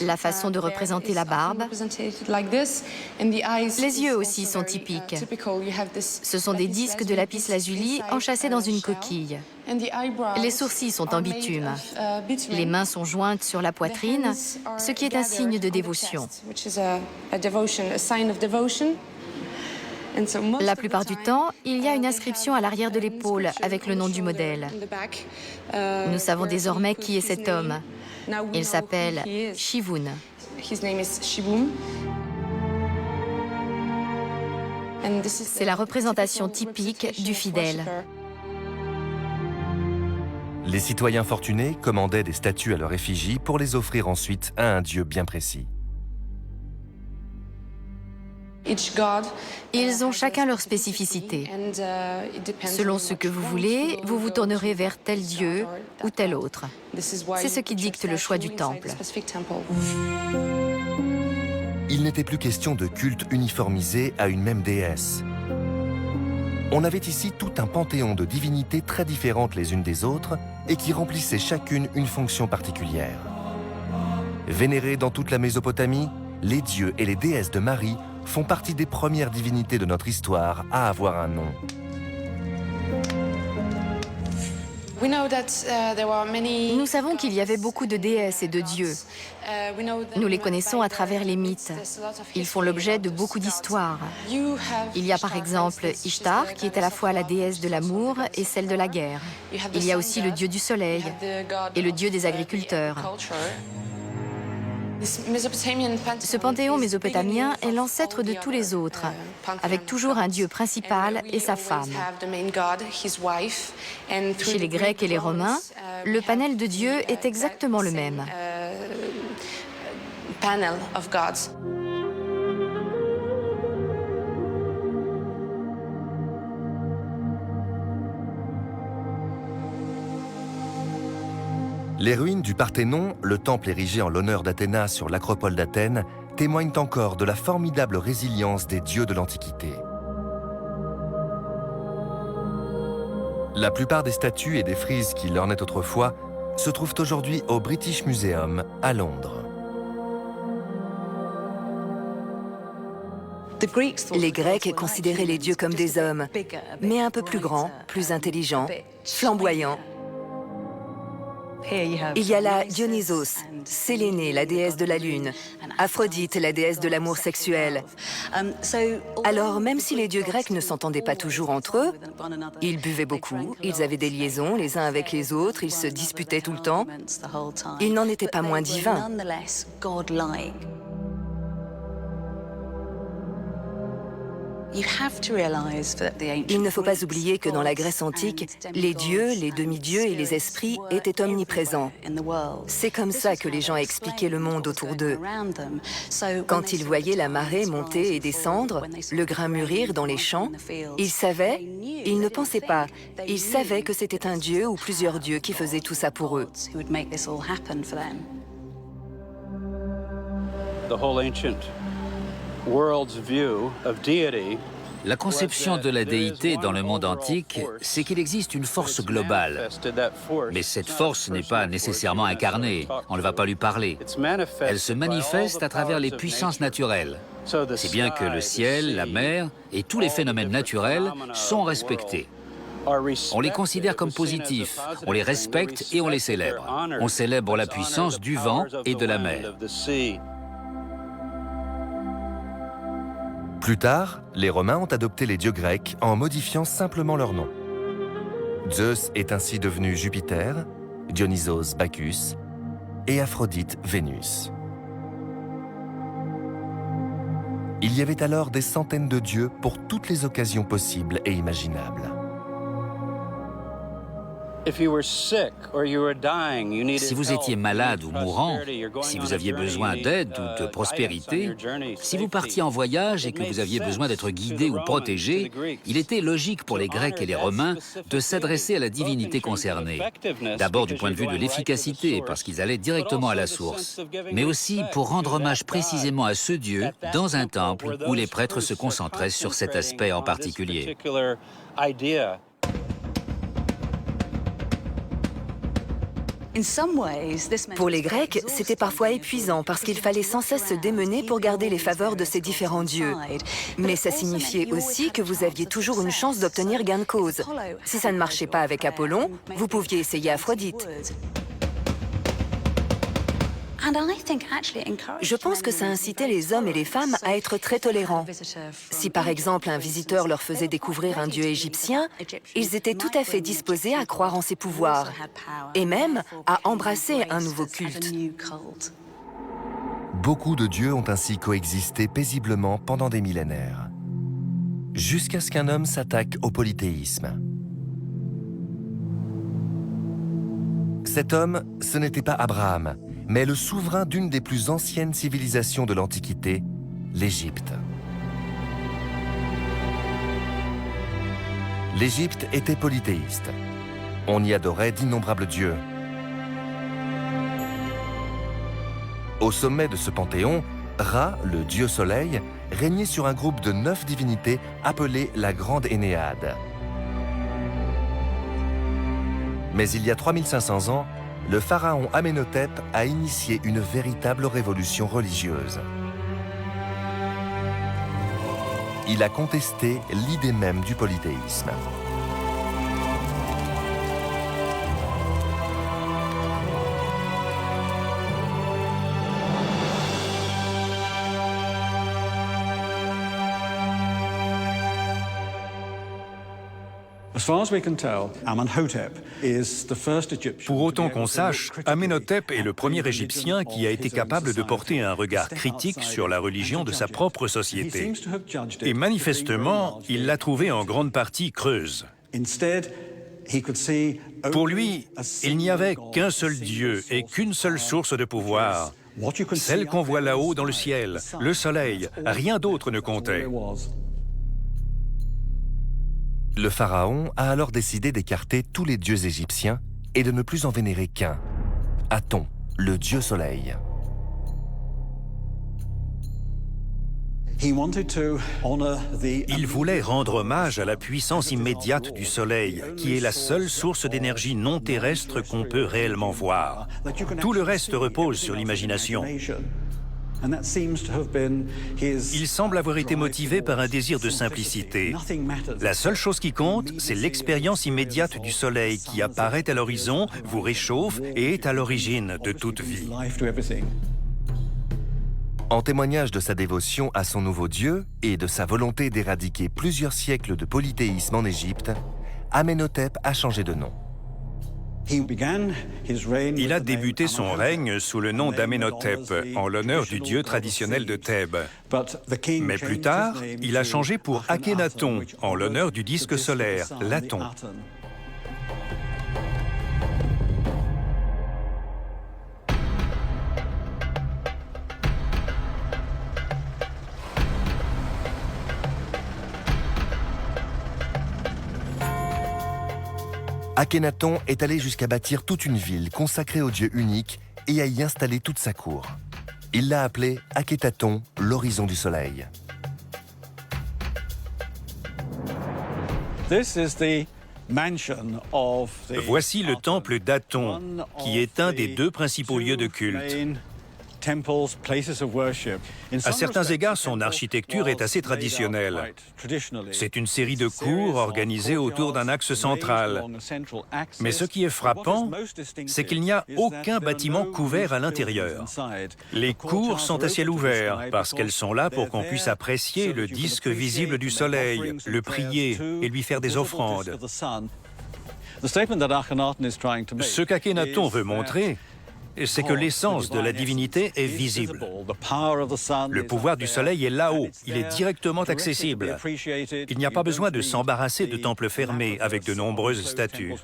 la façon de représenter la barbe. Les yeux aussi sont typiques. Ce sont des disques de lapis-lazuli enchâssés dans une coquille. Les sourcils sont en bitume. Les mains sont jointes sur la poitrine, ce qui est un signe de dévotion. La plupart du temps, il y a une inscription à l'arrière de l'épaule avec le nom du modèle. Nous savons désormais qui est cet homme. Il s'appelle Shivun. C'est la représentation typique du fidèle. Les citoyens fortunés commandaient des statues à leur effigie pour les offrir ensuite à un dieu bien précis. Ils ont chacun leur spécificité. Selon ce que vous voulez, vous vous tournerez vers tel dieu ou tel autre. C'est ce qui dicte le choix du temple. Il n'était plus question de culte uniformisé à une même déesse. On avait ici tout un panthéon de divinités très différentes les unes des autres et qui remplissaient chacune une fonction particulière. Vénérés dans toute la Mésopotamie, les dieux et les déesses de Marie font partie des premières divinités de notre histoire à avoir un nom. Nous savons qu'il y avait beaucoup de déesses et de dieux. Nous les connaissons à travers les mythes. Ils font l'objet de beaucoup d'histoires. Il y a par exemple Ishtar, qui est à la fois la déesse de l'amour et celle de la guerre. Il y a aussi le dieu du soleil et le dieu des agriculteurs. Ce panthéon mésopotamien est l'ancêtre de tous les autres, avec toujours un dieu principal et sa femme. Chez les Grecs et les Romains, le panel de dieux est exactement le même. Les ruines du Parthénon, le temple érigé en l'honneur d'Athéna sur l'acropole d'Athènes, témoignent encore de la formidable résilience des dieux de l'Antiquité. La plupart des statues et des frises qui l'ornaient autrefois se trouvent aujourd'hui au British Museum à Londres. Les Grecs considéraient les dieux comme des hommes, mais un peu plus grands, plus intelligents, flamboyants. Il y a là Dionysos, Sélénée, la déesse de la lune, Aphrodite, la déesse de l'amour sexuel. Alors, même si les dieux grecs ne s'entendaient pas toujours entre eux, ils buvaient beaucoup, ils avaient des liaisons les uns avec les autres, ils se disputaient tout le temps, ils n'en étaient pas moins divins. Il ne faut pas oublier que dans la Grèce antique, les dieux, les demi-dieux et les esprits étaient omniprésents. C'est comme ça que les gens expliquaient le monde autour d'eux. Quand ils voyaient la marée monter et descendre, le grain mûrir dans les champs, ils savaient, ils ne pensaient pas, ils savaient que c'était un dieu ou plusieurs dieux qui faisaient tout ça pour eux. La conception de la déité dans le monde antique, c'est qu'il existe une force globale. Mais cette force n'est pas nécessairement incarnée, on ne va pas lui parler. Elle se manifeste à travers les puissances naturelles. C'est bien que le ciel, la mer et tous les phénomènes naturels sont respectés. On les considère comme positifs, on les respecte et on les célèbre. On célèbre la puissance du vent et de la mer. Plus tard, les Romains ont adopté les dieux grecs en modifiant simplement leur nom. Zeus est ainsi devenu Jupiter, Dionysos Bacchus et Aphrodite Vénus. Il y avait alors des centaines de dieux pour toutes les occasions possibles et imaginables. Si vous étiez malade ou mourant, si vous aviez besoin d'aide ou de prospérité, si vous partiez en voyage et que vous aviez besoin d'être guidé ou protégé, il était logique pour les Grecs et les Romains de s'adresser à la divinité concernée. D'abord du point de vue de l'efficacité, parce qu'ils allaient directement à la source, mais aussi pour rendre hommage précisément à ce dieu dans un temple où les prêtres se concentraient sur cet aspect en particulier. Pour les Grecs, c'était parfois épuisant parce qu'il fallait sans cesse se démener pour garder les faveurs de ces différents dieux. Mais ça signifiait aussi que vous aviez toujours une chance d'obtenir gain de cause. Si ça ne marchait pas avec Apollon, vous pouviez essayer Aphrodite. Je pense que ça incitait les hommes et les femmes à être très tolérants. Si par exemple un visiteur leur faisait découvrir un dieu égyptien, ils étaient tout à fait disposés à croire en ses pouvoirs et même à embrasser un nouveau culte. Beaucoup de dieux ont ainsi coexisté paisiblement pendant des millénaires. jusqu'à ce qu'un homme s'attaque au polythéisme. Cet homme, ce n'était pas Abraham, mais le souverain d'une des plus anciennes civilisations de l'Antiquité, l'Égypte. L'Égypte était polythéiste. On y adorait d'innombrables dieux. Au sommet de ce panthéon, Ra, le dieu soleil, régnait sur un groupe de 9 divinités appelées la Grande Énéade. Mais il y a 3500 ans, le pharaon Amenhotep a initié une véritable révolution religieuse. Il a contesté l'idée même du polythéisme. Pour autant qu'on sache, Amenhotep est le premier Égyptien qui a été capable de porter un regard critique sur la religion de sa propre société. Et manifestement, il l'a trouvée en grande partie creuse. Pour lui, il n'y avait qu'un seul Dieu et qu'une seule source de pouvoir, celle qu'on voit là-haut dans le ciel, le soleil, rien d'autre ne comptait. Le pharaon a alors décidé d'écarter tous les dieux égyptiens et de ne plus en vénérer qu'un, Aton, le dieu soleil. Il voulait rendre hommage à la puissance immédiate du soleil, qui est la seule source d'énergie non terrestre qu'on peut réellement voir. Tout le reste repose sur l'imagination. Il semble avoir été motivé par un désir de simplicité. La seule chose qui compte, c'est l'expérience immédiate du soleil qui apparaît à l'horizon, vous réchauffe et est à l'origine de toute vie. En témoignage de sa dévotion à son nouveau dieu et de sa volonté d'éradiquer plusieurs siècles de polythéisme en Égypte, Amenhotep a changé de nom. Il a débuté son règne sous le nom d'Amenhotep, en l'honneur du dieu traditionnel de Thèbes. Mais plus tard, il a changé pour Akhenaton, en l'honneur du disque solaire, l'Aton. Akhenaton est allé jusqu'à bâtir toute une ville consacrée au dieu unique et à y installer toute sa cour. Il l'a appelée Akhetaton, l'horizon du soleil. Voici le temple d'Aton, qui est un des 2 principaux lieux de culte. À certains égards, son architecture est assez traditionnelle. C'est une série de cours organisées autour d'un axe central. Mais ce qui est frappant, c'est qu'il n'y a aucun bâtiment couvert à l'intérieur. Les cours sont à ciel ouvert, parce qu'elles sont là pour qu'on puisse apprécier le disque visible du soleil, le prier et lui faire des offrandes. Ce qu'Akhenaton veut montrer, c'est que l'essence de la divinité est visible. Le pouvoir du soleil est là-haut, il est directement accessible. Il n'y a pas besoin de s'embarrasser de temples fermés avec de nombreuses statues.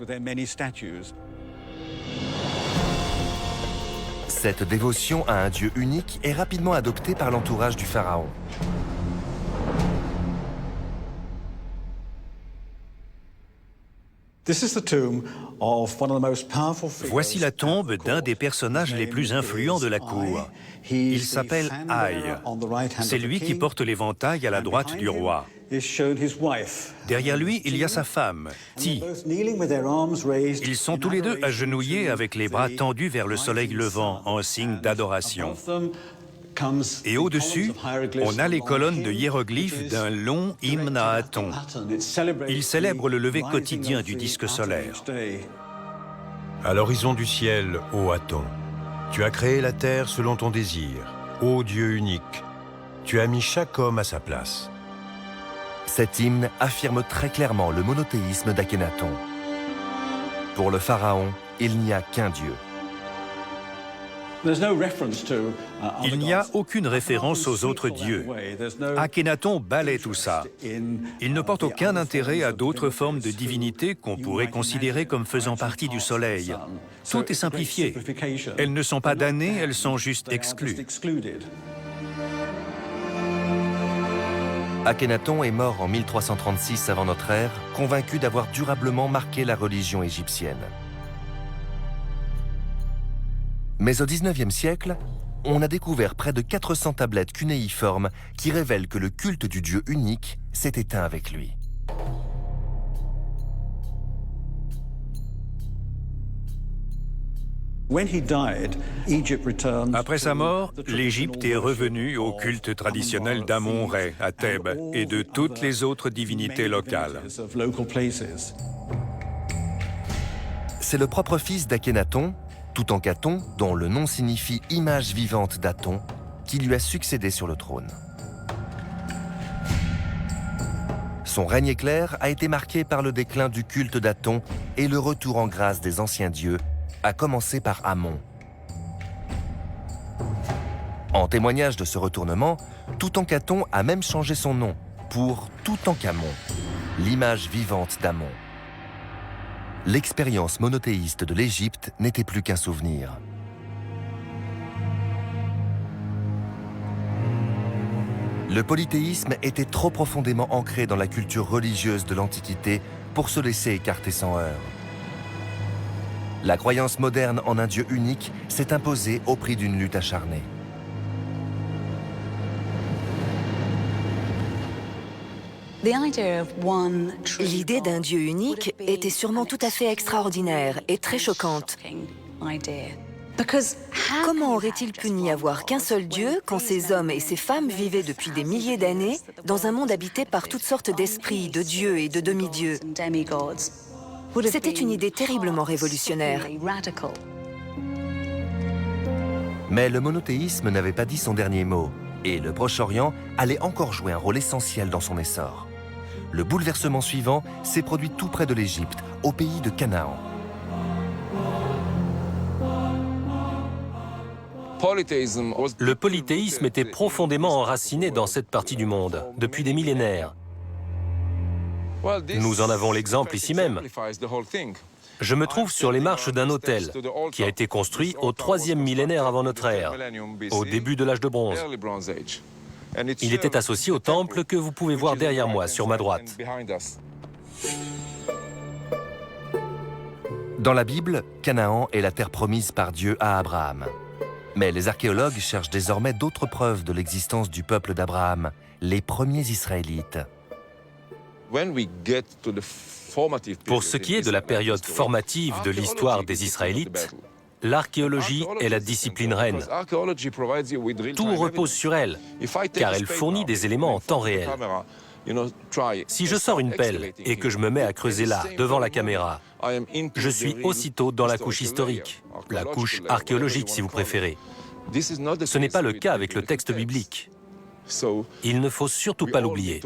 Cette dévotion à un dieu unique est rapidement adoptée par l'entourage du pharaon. Voici la tombe d'un des personnages les plus influents de la cour. Il s'appelle Aïe. C'est lui qui porte l'éventail à la droite du roi. Derrière lui, il y a sa femme, Ti. Ils sont tous les 2 agenouillés avec les bras tendus vers le soleil levant en signe d'adoration. Et au-dessus, on a les colonnes de hiéroglyphes d'un long hymne à Aton. Il célèbre le lever quotidien du disque solaire. À l'horizon du ciel, ô Aton, tu as créé la terre selon ton désir. Ô Dieu unique, tu as mis chaque homme à sa place. Cet hymne affirme très clairement le monothéisme d'Akhenaton. Pour le pharaon, il n'y a qu'un dieu. Il n'y a aucune référence aux autres dieux. Akhenaton balaie tout ça. Il ne porte aucun intérêt à d'autres formes de divinité qu'on pourrait considérer comme faisant partie du soleil. Tout est simplifié. Elles ne sont pas damnées, elles sont juste exclues. Akhenaton est mort en 1336 avant notre ère, convaincu d'avoir durablement marqué la religion égyptienne. Mais au XIXe siècle, on a découvert près de 400 tablettes cunéiformes qui révèlent que le culte du Dieu unique s'est éteint avec lui. Après sa mort, l'Égypte est revenue au culte traditionnel d'Amon-Ré à Thèbes et de toutes les autres divinités locales. C'est le propre fils d'Akhénaton, Toutankhaton, dont le nom signifie « image vivante d'Aton », qui lui a succédé sur le trône. Son règne éclair a été marqué par le déclin du culte d'Aton et le retour en grâce des anciens dieux, à commencer par Amon. En témoignage de ce retournement, Toutankhaton a même changé son nom pour Toutankhamon, l'image vivante d'Amon. L'expérience monothéiste de l'Égypte n'était plus qu'un souvenir. Le polythéisme était trop profondément ancré dans la culture religieuse de l'Antiquité pour se laisser écarter sans heurts. La croyance moderne en un Dieu unique s'est imposée au prix d'une lutte acharnée. L'idée d'un Dieu unique était sûrement tout à fait extraordinaire et très choquante. Comment aurait-il pu n'y avoir qu'un seul Dieu quand ces hommes et ces femmes vivaient depuis des milliers d'années dans un monde habité par toutes sortes d'esprits, de dieux et de demi-dieux? C'était une idée terriblement révolutionnaire. Mais le monothéisme n'avait pas dit son dernier mot, et le Proche-Orient allait encore jouer un rôle essentiel dans son essor. Le bouleversement suivant s'est produit tout près de l'Égypte, au pays de Canaan. Le polythéisme était profondément enraciné dans cette partie du monde, depuis des millénaires. Nous en avons l'exemple ici même. Je me trouve sur les marches d'un hôtel qui a été construit au 3e millénaire avant notre ère, au début de l'âge de bronze. Il était associé au temple que vous pouvez voir derrière moi, sur ma droite. Dans la Bible, Canaan est la terre promise par Dieu à Abraham. Mais les archéologues cherchent désormais d'autres preuves de l'existence du peuple d'Abraham, les premiers Israélites. Pour ce qui est de la période formative de l'histoire des Israélites, l'archéologie est la discipline reine. Tout repose sur elle, car elle fournit des éléments en temps réel. Si je sors une pelle et que je me mets à creuser là, devant la caméra, je suis aussitôt dans la couche historique, la couche archéologique si vous préférez. Ce n'est pas le cas avec le texte biblique. Il ne faut surtout pas l'oublier.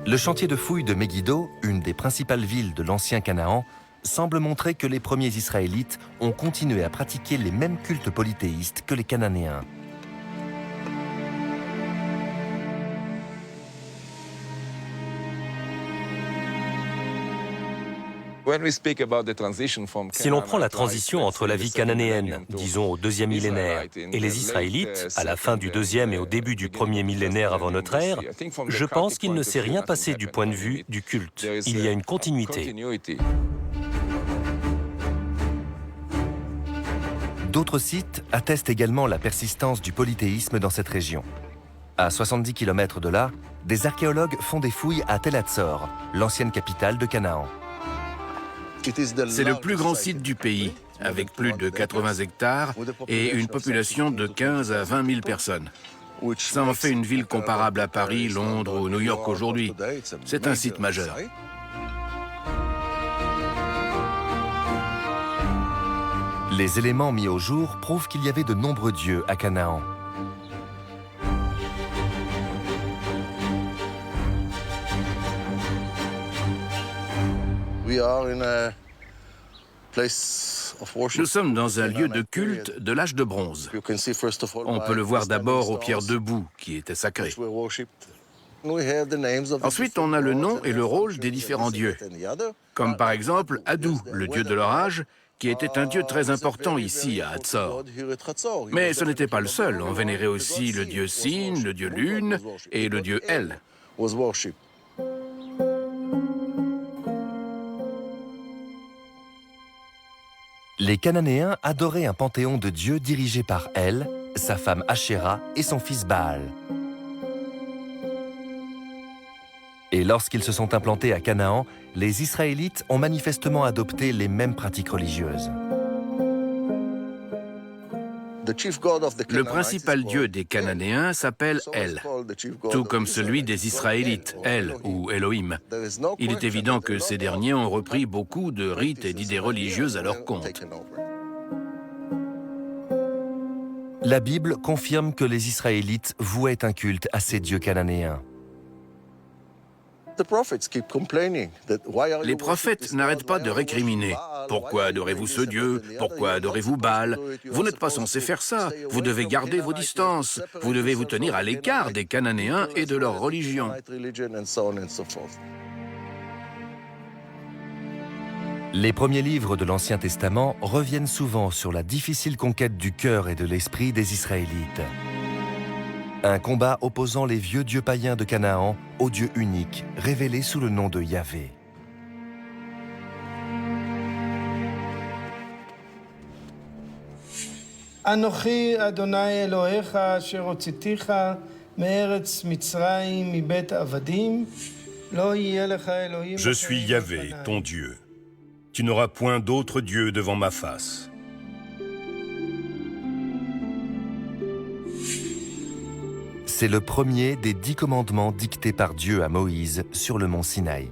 Le chantier de fouilles de Megiddo, une des principales villes de l'ancien Canaan, semble montrer que les premiers Israélites ont continué à pratiquer les mêmes cultes polythéistes que les Cananéens. Si l'on prend la transition entre la vie cananéenne, disons au 2e millénaire, et les Israélites, à la fin du 2e et au début du 1er millénaire avant notre ère, je pense qu'il ne s'est rien passé du point de vue du culte. Il y a une continuité. D'autres sites attestent également la persistance du polythéisme dans cette région. À 70 km de là, des archéologues font des fouilles à Tel Hatzor, l'ancienne capitale de Canaan. C'est le plus grand site du pays, avec plus de 80 hectares et une population de 15 à 20 000 personnes. Ça en fait une ville comparable à Paris, Londres ou New York aujourd'hui. C'est un site majeur. Les éléments mis au jour prouvent qu'il y avait de nombreux dieux à Canaan. Nous sommes dans un lieu de culte de l'âge de bronze. On peut le voir d'abord aux pierres debout, qui étaient sacrées. Ensuite, on a le nom et le rôle des différents dieux, comme par exemple Adou, le dieu de l'orage, qui était un dieu très important ici à Hatzor. Mais ce n'était pas le seul, on vénérait aussi le dieu Sin, le dieu Lune et le dieu El. Les Cananéens adoraient un panthéon de dieux dirigé par El, sa femme Ashéra et son fils Baal. Et lorsqu'ils se sont implantés à Canaan, les Israélites ont manifestement adopté les mêmes pratiques religieuses. Le principal dieu des Cananéens s'appelle El, tout comme celui des Israélites, El ou Elohim. Il est évident que ces derniers ont repris beaucoup de rites et d'idées religieuses à leur compte. La Bible confirme que les Israélites vouaient un culte à ces dieux cananéens. Les prophètes n'arrêtent pas de récriminer. Pourquoi adorez-vous ce Dieu? Pourquoi adorez-vous Baal? Vous n'êtes pas censé faire ça. Vous devez garder vos distances. Vous devez vous tenir à l'écart des Cananéens et de leur religion. Les premiers livres de l'Ancien Testament reviennent souvent sur la difficile conquête du cœur et de l'esprit des Israélites. Un combat opposant les vieux dieux païens de Canaan au Dieu unique, révélé sous le nom de Yahvé. Anochi Adonai Elohecha asher hotziticha me'eretz Mitzrayim mibet avadim lo yeh lecha Elohim. Je suis Yahvé, ton Dieu. Tu n'auras point d'autre Dieu devant ma face. C'est le premier des 10 commandements dictés par Dieu à Moïse sur le mont Sinaï.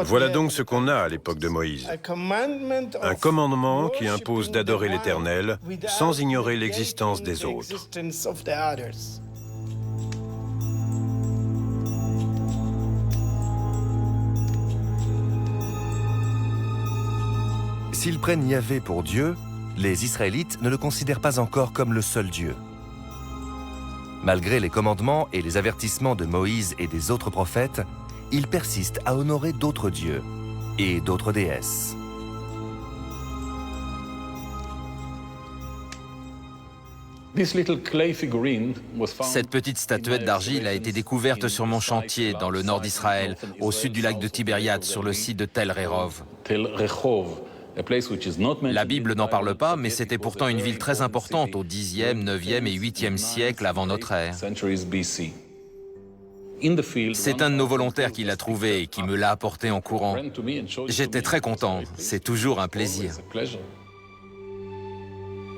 Voilà donc ce qu'on a à l'époque de Moïse. Un commandement qui impose d'adorer l'Éternel sans ignorer l'existence des autres. S'ils prennent Yahvé pour Dieu, les Israélites ne le considèrent pas encore comme le seul Dieu. Malgré les commandements et les avertissements de Moïse et des autres prophètes, ils persistent à honorer d'autres dieux et d'autres déesses. Cette petite statuette d'argile a été découverte sur mon chantier dans le nord d'Israël, au sud du lac de Tibériade, sur le site de Tel Rehov. La Bible n'en parle pas, mais c'était pourtant une ville très importante au Xe, 9e et 8e siècle avant notre ère. C'est un de nos volontaires qui l'a trouvé et qui me l'a apporté en courant. J'étais très content, c'est toujours un plaisir.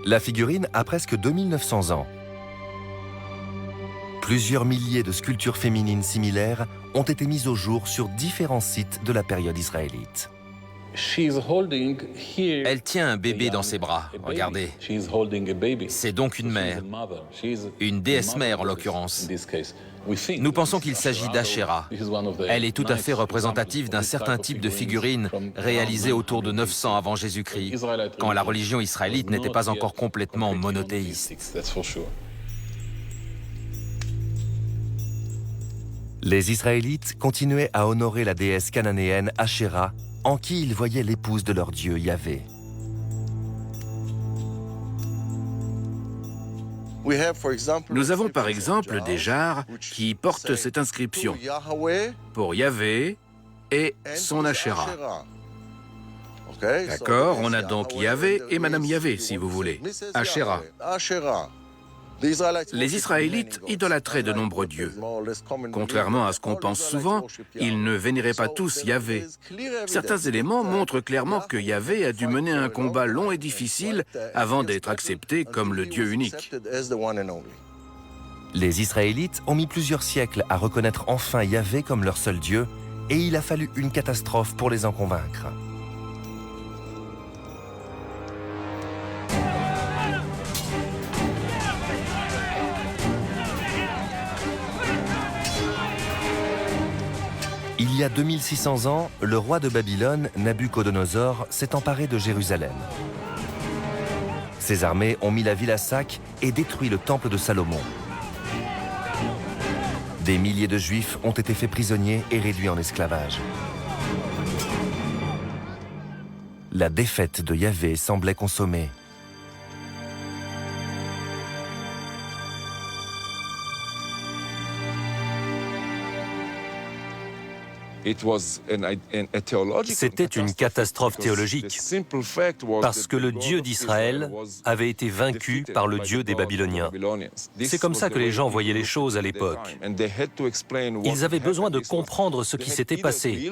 La figurine a presque 2900 ans. Plusieurs milliers de sculptures féminines similaires ont été mises au jour sur différents sites de la période israélite. Elle tient un bébé dans ses bras, regardez. C'est donc une mère, une déesse mère en l'occurrence. Nous pensons qu'il s'agit d'Ashéra. Elle est tout à fait représentative d'un certain type de figurine réalisée autour de 900 avant Jésus-Christ, quand la religion israélite n'était pas encore complètement monothéiste. Les Israélites continuaient à honorer la déesse cananéenne Ashéra, en qui ils voyaient l'épouse de leur dieu Yahvé. Nous avons par exemple des jarres qui portent cette inscription pour Yahvé et son Ashéra. D'accord, on a donc Yahvé et Madame Yahvé, si vous voulez, Ashéra. Les Israélites idolâtraient de nombreux dieux. Contrairement à ce qu'on pense souvent, ils ne vénéraient pas tous Yahvé. Certains éléments montrent clairement que Yahvé a dû mener un combat long et difficile avant d'être accepté comme le Dieu unique. Les Israélites ont mis plusieurs siècles à reconnaître enfin Yahvé comme leur seul Dieu, et il a fallu une catastrophe pour les en convaincre. Il y a 2600 ans, le roi de Babylone, Nabuchodonosor, s'est emparé de Jérusalem. Ses armées ont mis la ville à sac et détruit le temple de Salomon. Des milliers de Juifs ont été faits prisonniers et réduits en esclavage. La défaite de Yahvé semblait consommée. C'était une catastrophe théologique, parce que le Dieu d'Israël avait été vaincu par le Dieu des Babyloniens. C'est comme ça que les gens voyaient les choses à l'époque. Ils avaient besoin de comprendre ce qui s'était passé.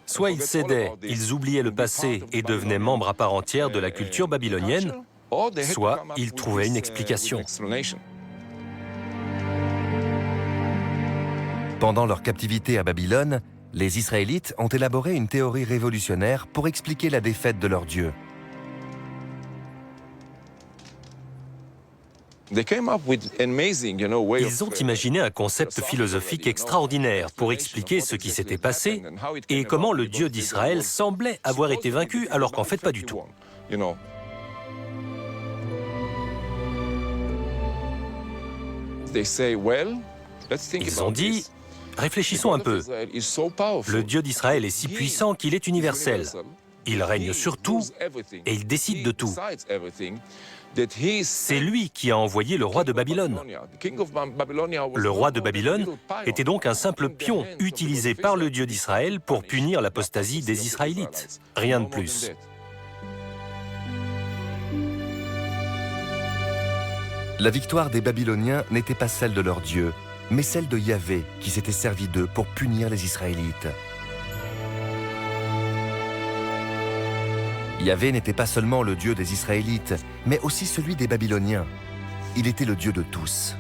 Soit ils cédaient, ils oubliaient le passé et devenaient membres à part entière de la culture babylonienne, soit ils trouvaient une explication. Pendant leur captivité à Babylone, les Israélites ont élaboré une théorie révolutionnaire pour expliquer la défaite de leur Dieu. Ils ont imaginé un concept philosophique extraordinaire pour expliquer ce qui s'était passé et comment le Dieu d'Israël semblait avoir été vaincu alors qu'en fait pas du tout. Ils ont dit, réfléchissons un peu. Le Dieu d'Israël est si puissant qu'il est universel. Il règne sur tout et il décide de tout. C'est lui qui a envoyé le roi de Babylone. Le roi de Babylone était donc un simple pion utilisé par le Dieu d'Israël pour punir l'apostasie des Israélites. Rien de plus. La victoire des Babyloniens n'était pas celle de leur Dieu, mais celle de Yahvé qui s'était servi d'eux pour punir les Israélites. Yahvé n'était pas seulement le Dieu des Israélites, mais aussi celui des Babyloniens. Il était le Dieu de tous.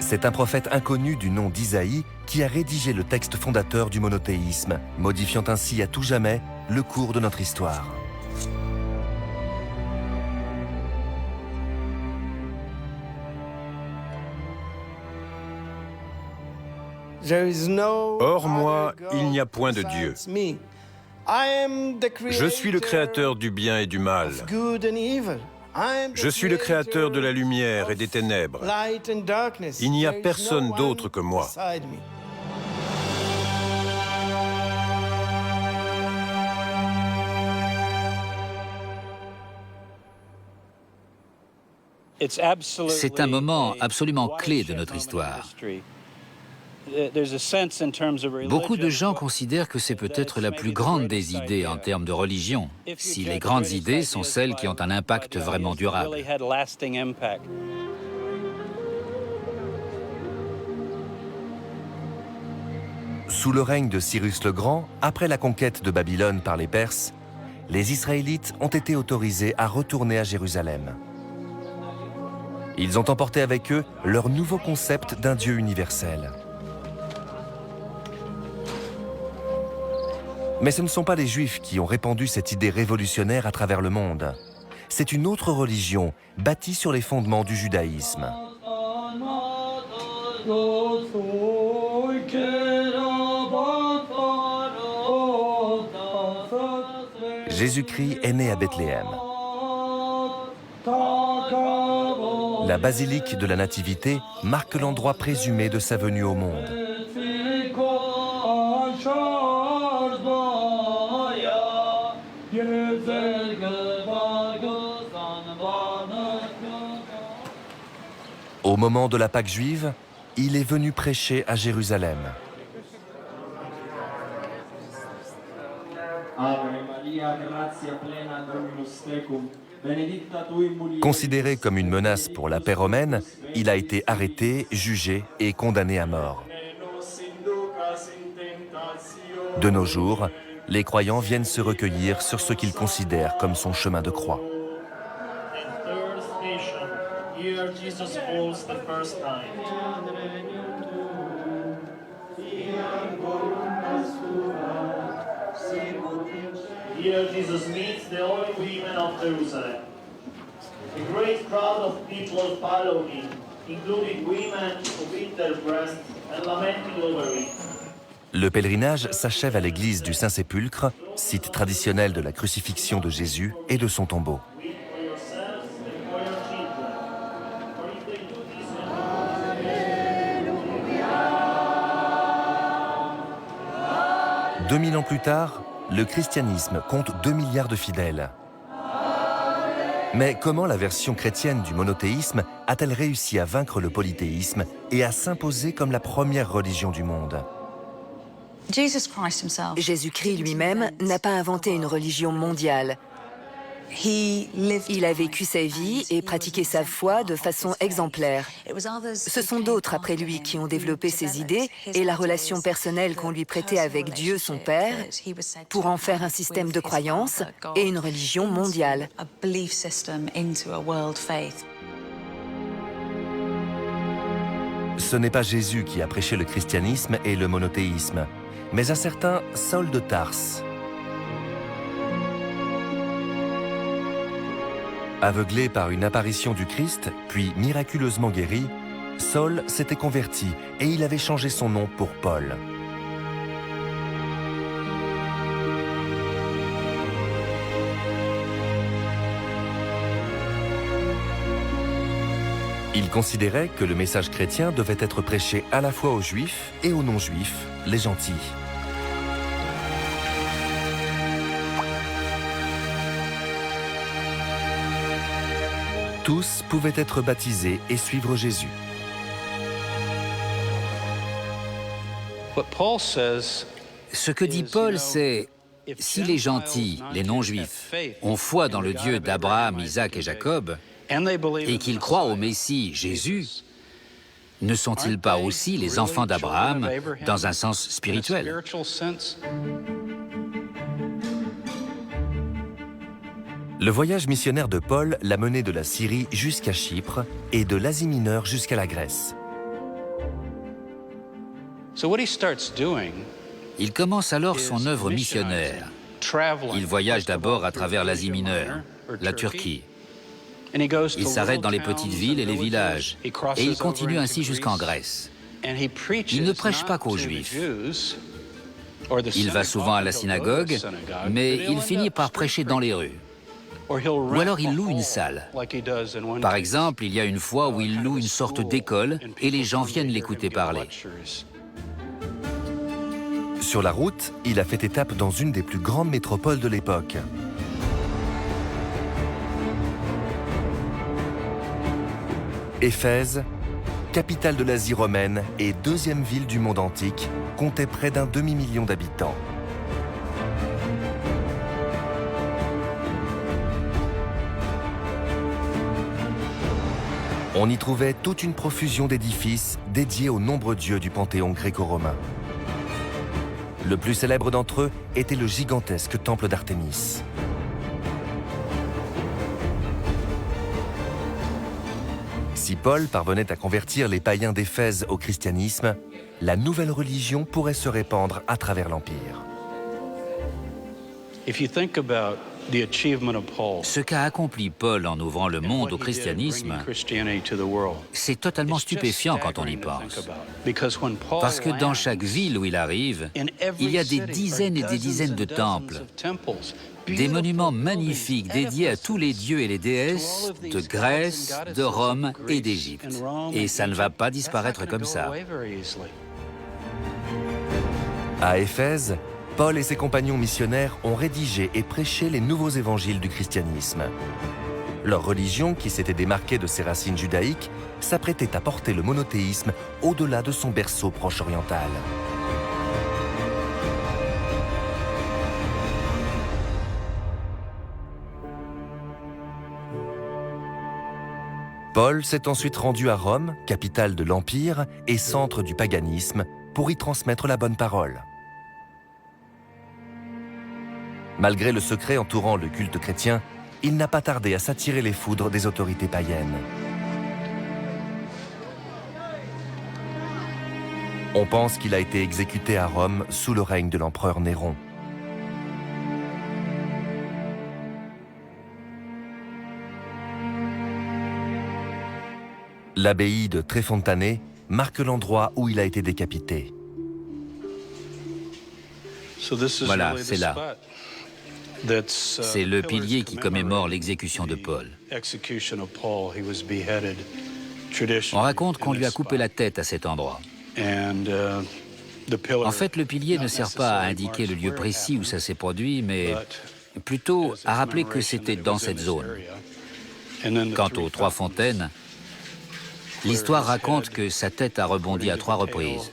C'est un prophète inconnu du nom d'Isaïe qui a rédigé le texte fondateur du monothéisme, modifiant ainsi à tout jamais le cours de notre histoire. Hors moi, il n'y a point de Dieu. Je suis le créateur du bien et du mal. Je suis le créateur de la lumière et des ténèbres. Il n'y a personne d'autre que moi. C'est un moment absolument clé de notre histoire. Beaucoup de gens considèrent que c'est peut-être la plus grande des idées en termes de religion, si les grandes idées sont celles qui ont un impact vraiment durable. Sous le règne de Cyrus le Grand, après la conquête de Babylone par les Perses, les Israélites ont été autorisés à retourner à Jérusalem. Ils ont emporté avec eux leur nouveau concept d'un Dieu universel. Mais ce ne sont pas les Juifs qui ont répandu cette idée révolutionnaire à travers le monde. C'est une autre religion, bâtie sur les fondements du judaïsme. Jésus-Christ est né à Bethléem. La basilique de la Nativité marque l'endroit présumé de sa venue au monde. Au moment de la Pâque juive, il est venu prêcher à Jérusalem. Considéré comme une menace pour la paix romaine, il a été arrêté, jugé et condamné à mort. De nos jours, les croyants viennent se recueillir sur ce qu'ils considèrent comme son chemin de croix. Here Jesus meets the holy women of Jerusalem. A great crowd of people follow him, including women who beat their breasts and lamented over it. Le pèlerinage s'achève à l'église du Saint-Sépulcre, site traditionnel de la crucifixion de Jésus et de son tombeau. Weep for yourselves and for your children. For if they do this and 2000 ans plus tard, le christianisme compte 2 milliards de fidèles. Mais comment la version chrétienne du monothéisme a-t-elle réussi à vaincre le polythéisme et à s'imposer comme la première religion du monde ? Jésus-Christ lui-même n'a pas inventé une religion mondiale. Il a vécu sa vie et pratiqué sa foi de façon exemplaire. Ce sont d'autres après lui qui ont développé ses idées et la relation personnelle qu'on lui prêtait avec Dieu, son Père, pour en faire un système de croyance et une religion mondiale. Ce n'est pas Jésus qui a prêché le christianisme et le monothéisme, mais un certain Saul de Tarse. Aveuglé par une apparition du Christ, puis miraculeusement guéri, Saul s'était converti et il avait changé son nom pour Paul. Il considérait que le message chrétien devait être prêché à la fois aux Juifs et aux non-Juifs, les gentils. Tous pouvaient être baptisés et suivre Jésus. Ce que dit Paul, c'est « Si les gentils, les non-juifs, ont foi dans le Dieu d'Abraham, Isaac et Jacob, et qu'ils croient au Messie, Jésus, ne sont-ils pas aussi les enfants d'Abraham dans un sens spirituel ?» Le voyage missionnaire de Paul l'a mené de la Syrie jusqu'à Chypre et de l'Asie mineure jusqu'à la Grèce. Il commence alors son œuvre missionnaire. Il voyage d'abord à travers l'Asie mineure, la Turquie. Il s'arrête dans les petites villes et les villages, et il continue ainsi jusqu'en Grèce. Il ne prêche pas qu'aux Juifs. Il va souvent à la synagogue, mais il finit par prêcher dans les rues. Ou alors il loue une salle. Par exemple, il y a une fois où il loue une sorte d'école et les gens viennent l'écouter parler. Sur la route, il a fait étape dans une des plus grandes métropoles de l'époque. Éphèse, capitale de l'Asie romaine et deuxième ville du monde antique, comptait près d'un demi-million d'habitants. On y trouvait toute une profusion d'édifices dédiés aux nombreux dieux du panthéon gréco-romain. Le plus célèbre d'entre eux était le gigantesque temple d'Artémis. Si Paul parvenait à convertir les païens d'Éphèse au christianisme, la nouvelle religion pourrait se répandre à travers l'Empire. Ce qu'a accompli Paul en ouvrant le monde au christianisme, c'est totalement stupéfiant quand on y pense. Parce que dans chaque ville où il arrive, il y a des dizaines et des dizaines de temples, des monuments magnifiques dédiés à tous les dieux et les déesses de Grèce, de Rome et d'Égypte. Et ça ne va pas disparaître comme ça. À Éphèse, Paul et ses compagnons missionnaires ont rédigé et prêché les nouveaux évangiles du christianisme. Leur religion, qui s'était démarquée de ses racines judaïques, s'apprêtait à porter le monothéisme au-delà de son berceau proche-oriental. Paul s'est ensuite rendu à Rome, capitale de l'Empire et centre du paganisme, pour y transmettre la bonne parole. Malgré le secret entourant le culte chrétien, il n'a pas tardé à s'attirer les foudres des autorités païennes. On pense qu'il a été exécuté à Rome sous le règne de l'empereur Néron. L'abbaye de Trefontane marque l'endroit où il a été décapité. Voilà, c'est là. C'est le pilier qui commémore l'exécution de Paul. On raconte qu'on lui a coupé la tête à cet endroit. En fait, le pilier ne sert pas à indiquer le lieu précis où ça s'est produit, mais plutôt à rappeler que c'était dans cette zone. Quant aux 3 fontaines, l'histoire raconte que sa tête a rebondi à 3 reprises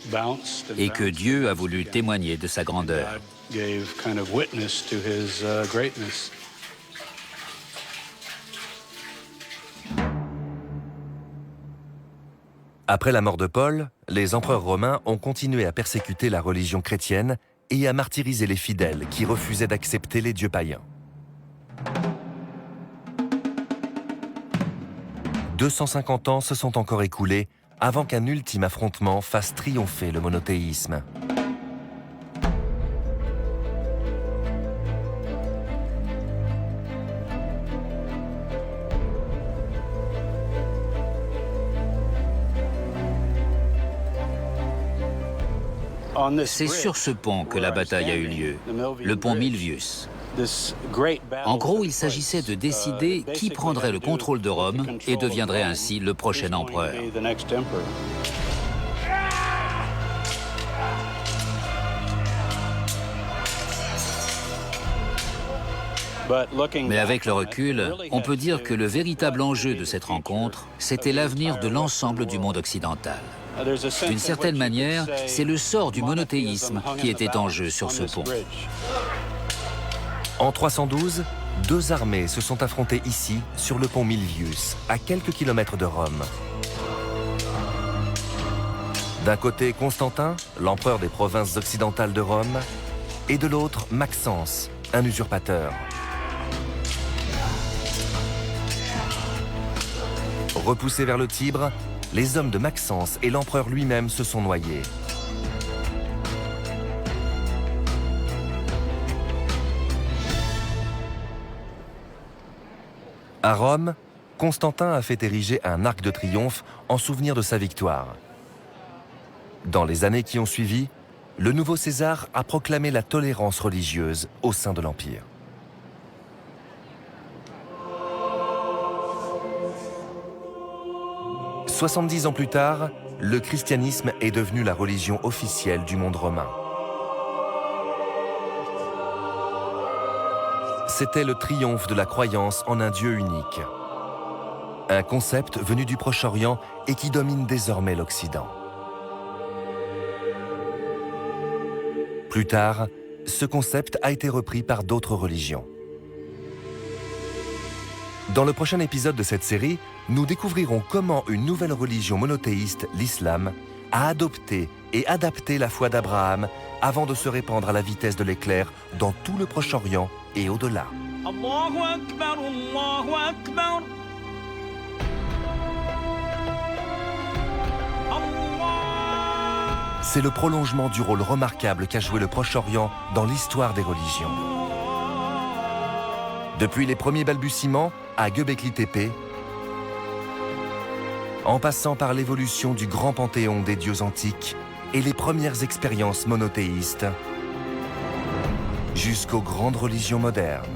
et que Dieu a voulu témoigner de sa grandeur. Après la mort de Paul, les empereurs romains ont continué à persécuter la religion chrétienne et à martyriser les fidèles qui refusaient d'accepter les dieux païens. 250 ans se sont encore écoulés avant qu'un ultime affrontement fasse triompher le monothéisme. C'est sur ce pont que la bataille a eu lieu, le pont Milvius. En gros, il s'agissait de décider qui prendrait le contrôle de Rome et deviendrait ainsi le prochain empereur. Mais avec le recul, on peut dire que le véritable enjeu de cette rencontre, c'était l'avenir de l'ensemble du monde occidental. D'une certaine manière, c'est le sort du monothéisme qui était en jeu sur ce pont. En 312, 2 armées se sont affrontées ici, sur le pont Milvius, à quelques kilomètres de Rome. D'un côté, Constantin, l'empereur des provinces occidentales de Rome, et de l'autre, Maxence, un usurpateur. Repoussés vers le Tibre, les hommes de Maxence et l'empereur lui-même se sont noyés. À Rome, Constantin a fait ériger un arc de triomphe en souvenir de sa victoire. Dans les années qui ont suivi, le nouveau César a proclamé la tolérance religieuse au sein de l'Empire. « 70 ans plus tard, le christianisme est devenu la religion officielle du monde romain. C'était le triomphe de la croyance en un Dieu unique. Un concept venu du Proche-Orient et qui domine désormais l'Occident. Plus tard, ce concept a été repris par d'autres religions. Dans le prochain épisode de cette série, nous découvrirons comment une nouvelle religion monothéiste, l'islam, a adopté et adapté la foi d'Abraham avant de se répandre à la vitesse de l'éclair dans tout le Proche-Orient et au-delà. Allahu Akbar, Allahu Akbar. C'est le prolongement du rôle remarquable qu'a joué le Proche-Orient dans l'histoire des religions. Depuis les premiers balbutiements à Göbekli Tepe, en passant par l'évolution du grand panthéon des dieux antiques et les premières expériences monothéistes, jusqu'aux grandes religions modernes.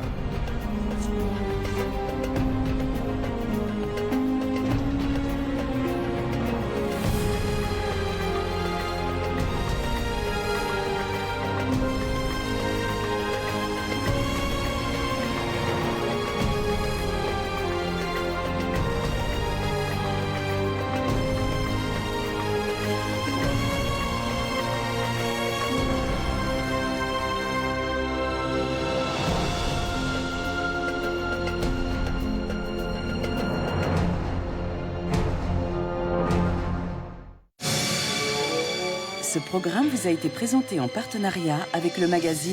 Ce programme vous a été présenté en partenariat avec le magazine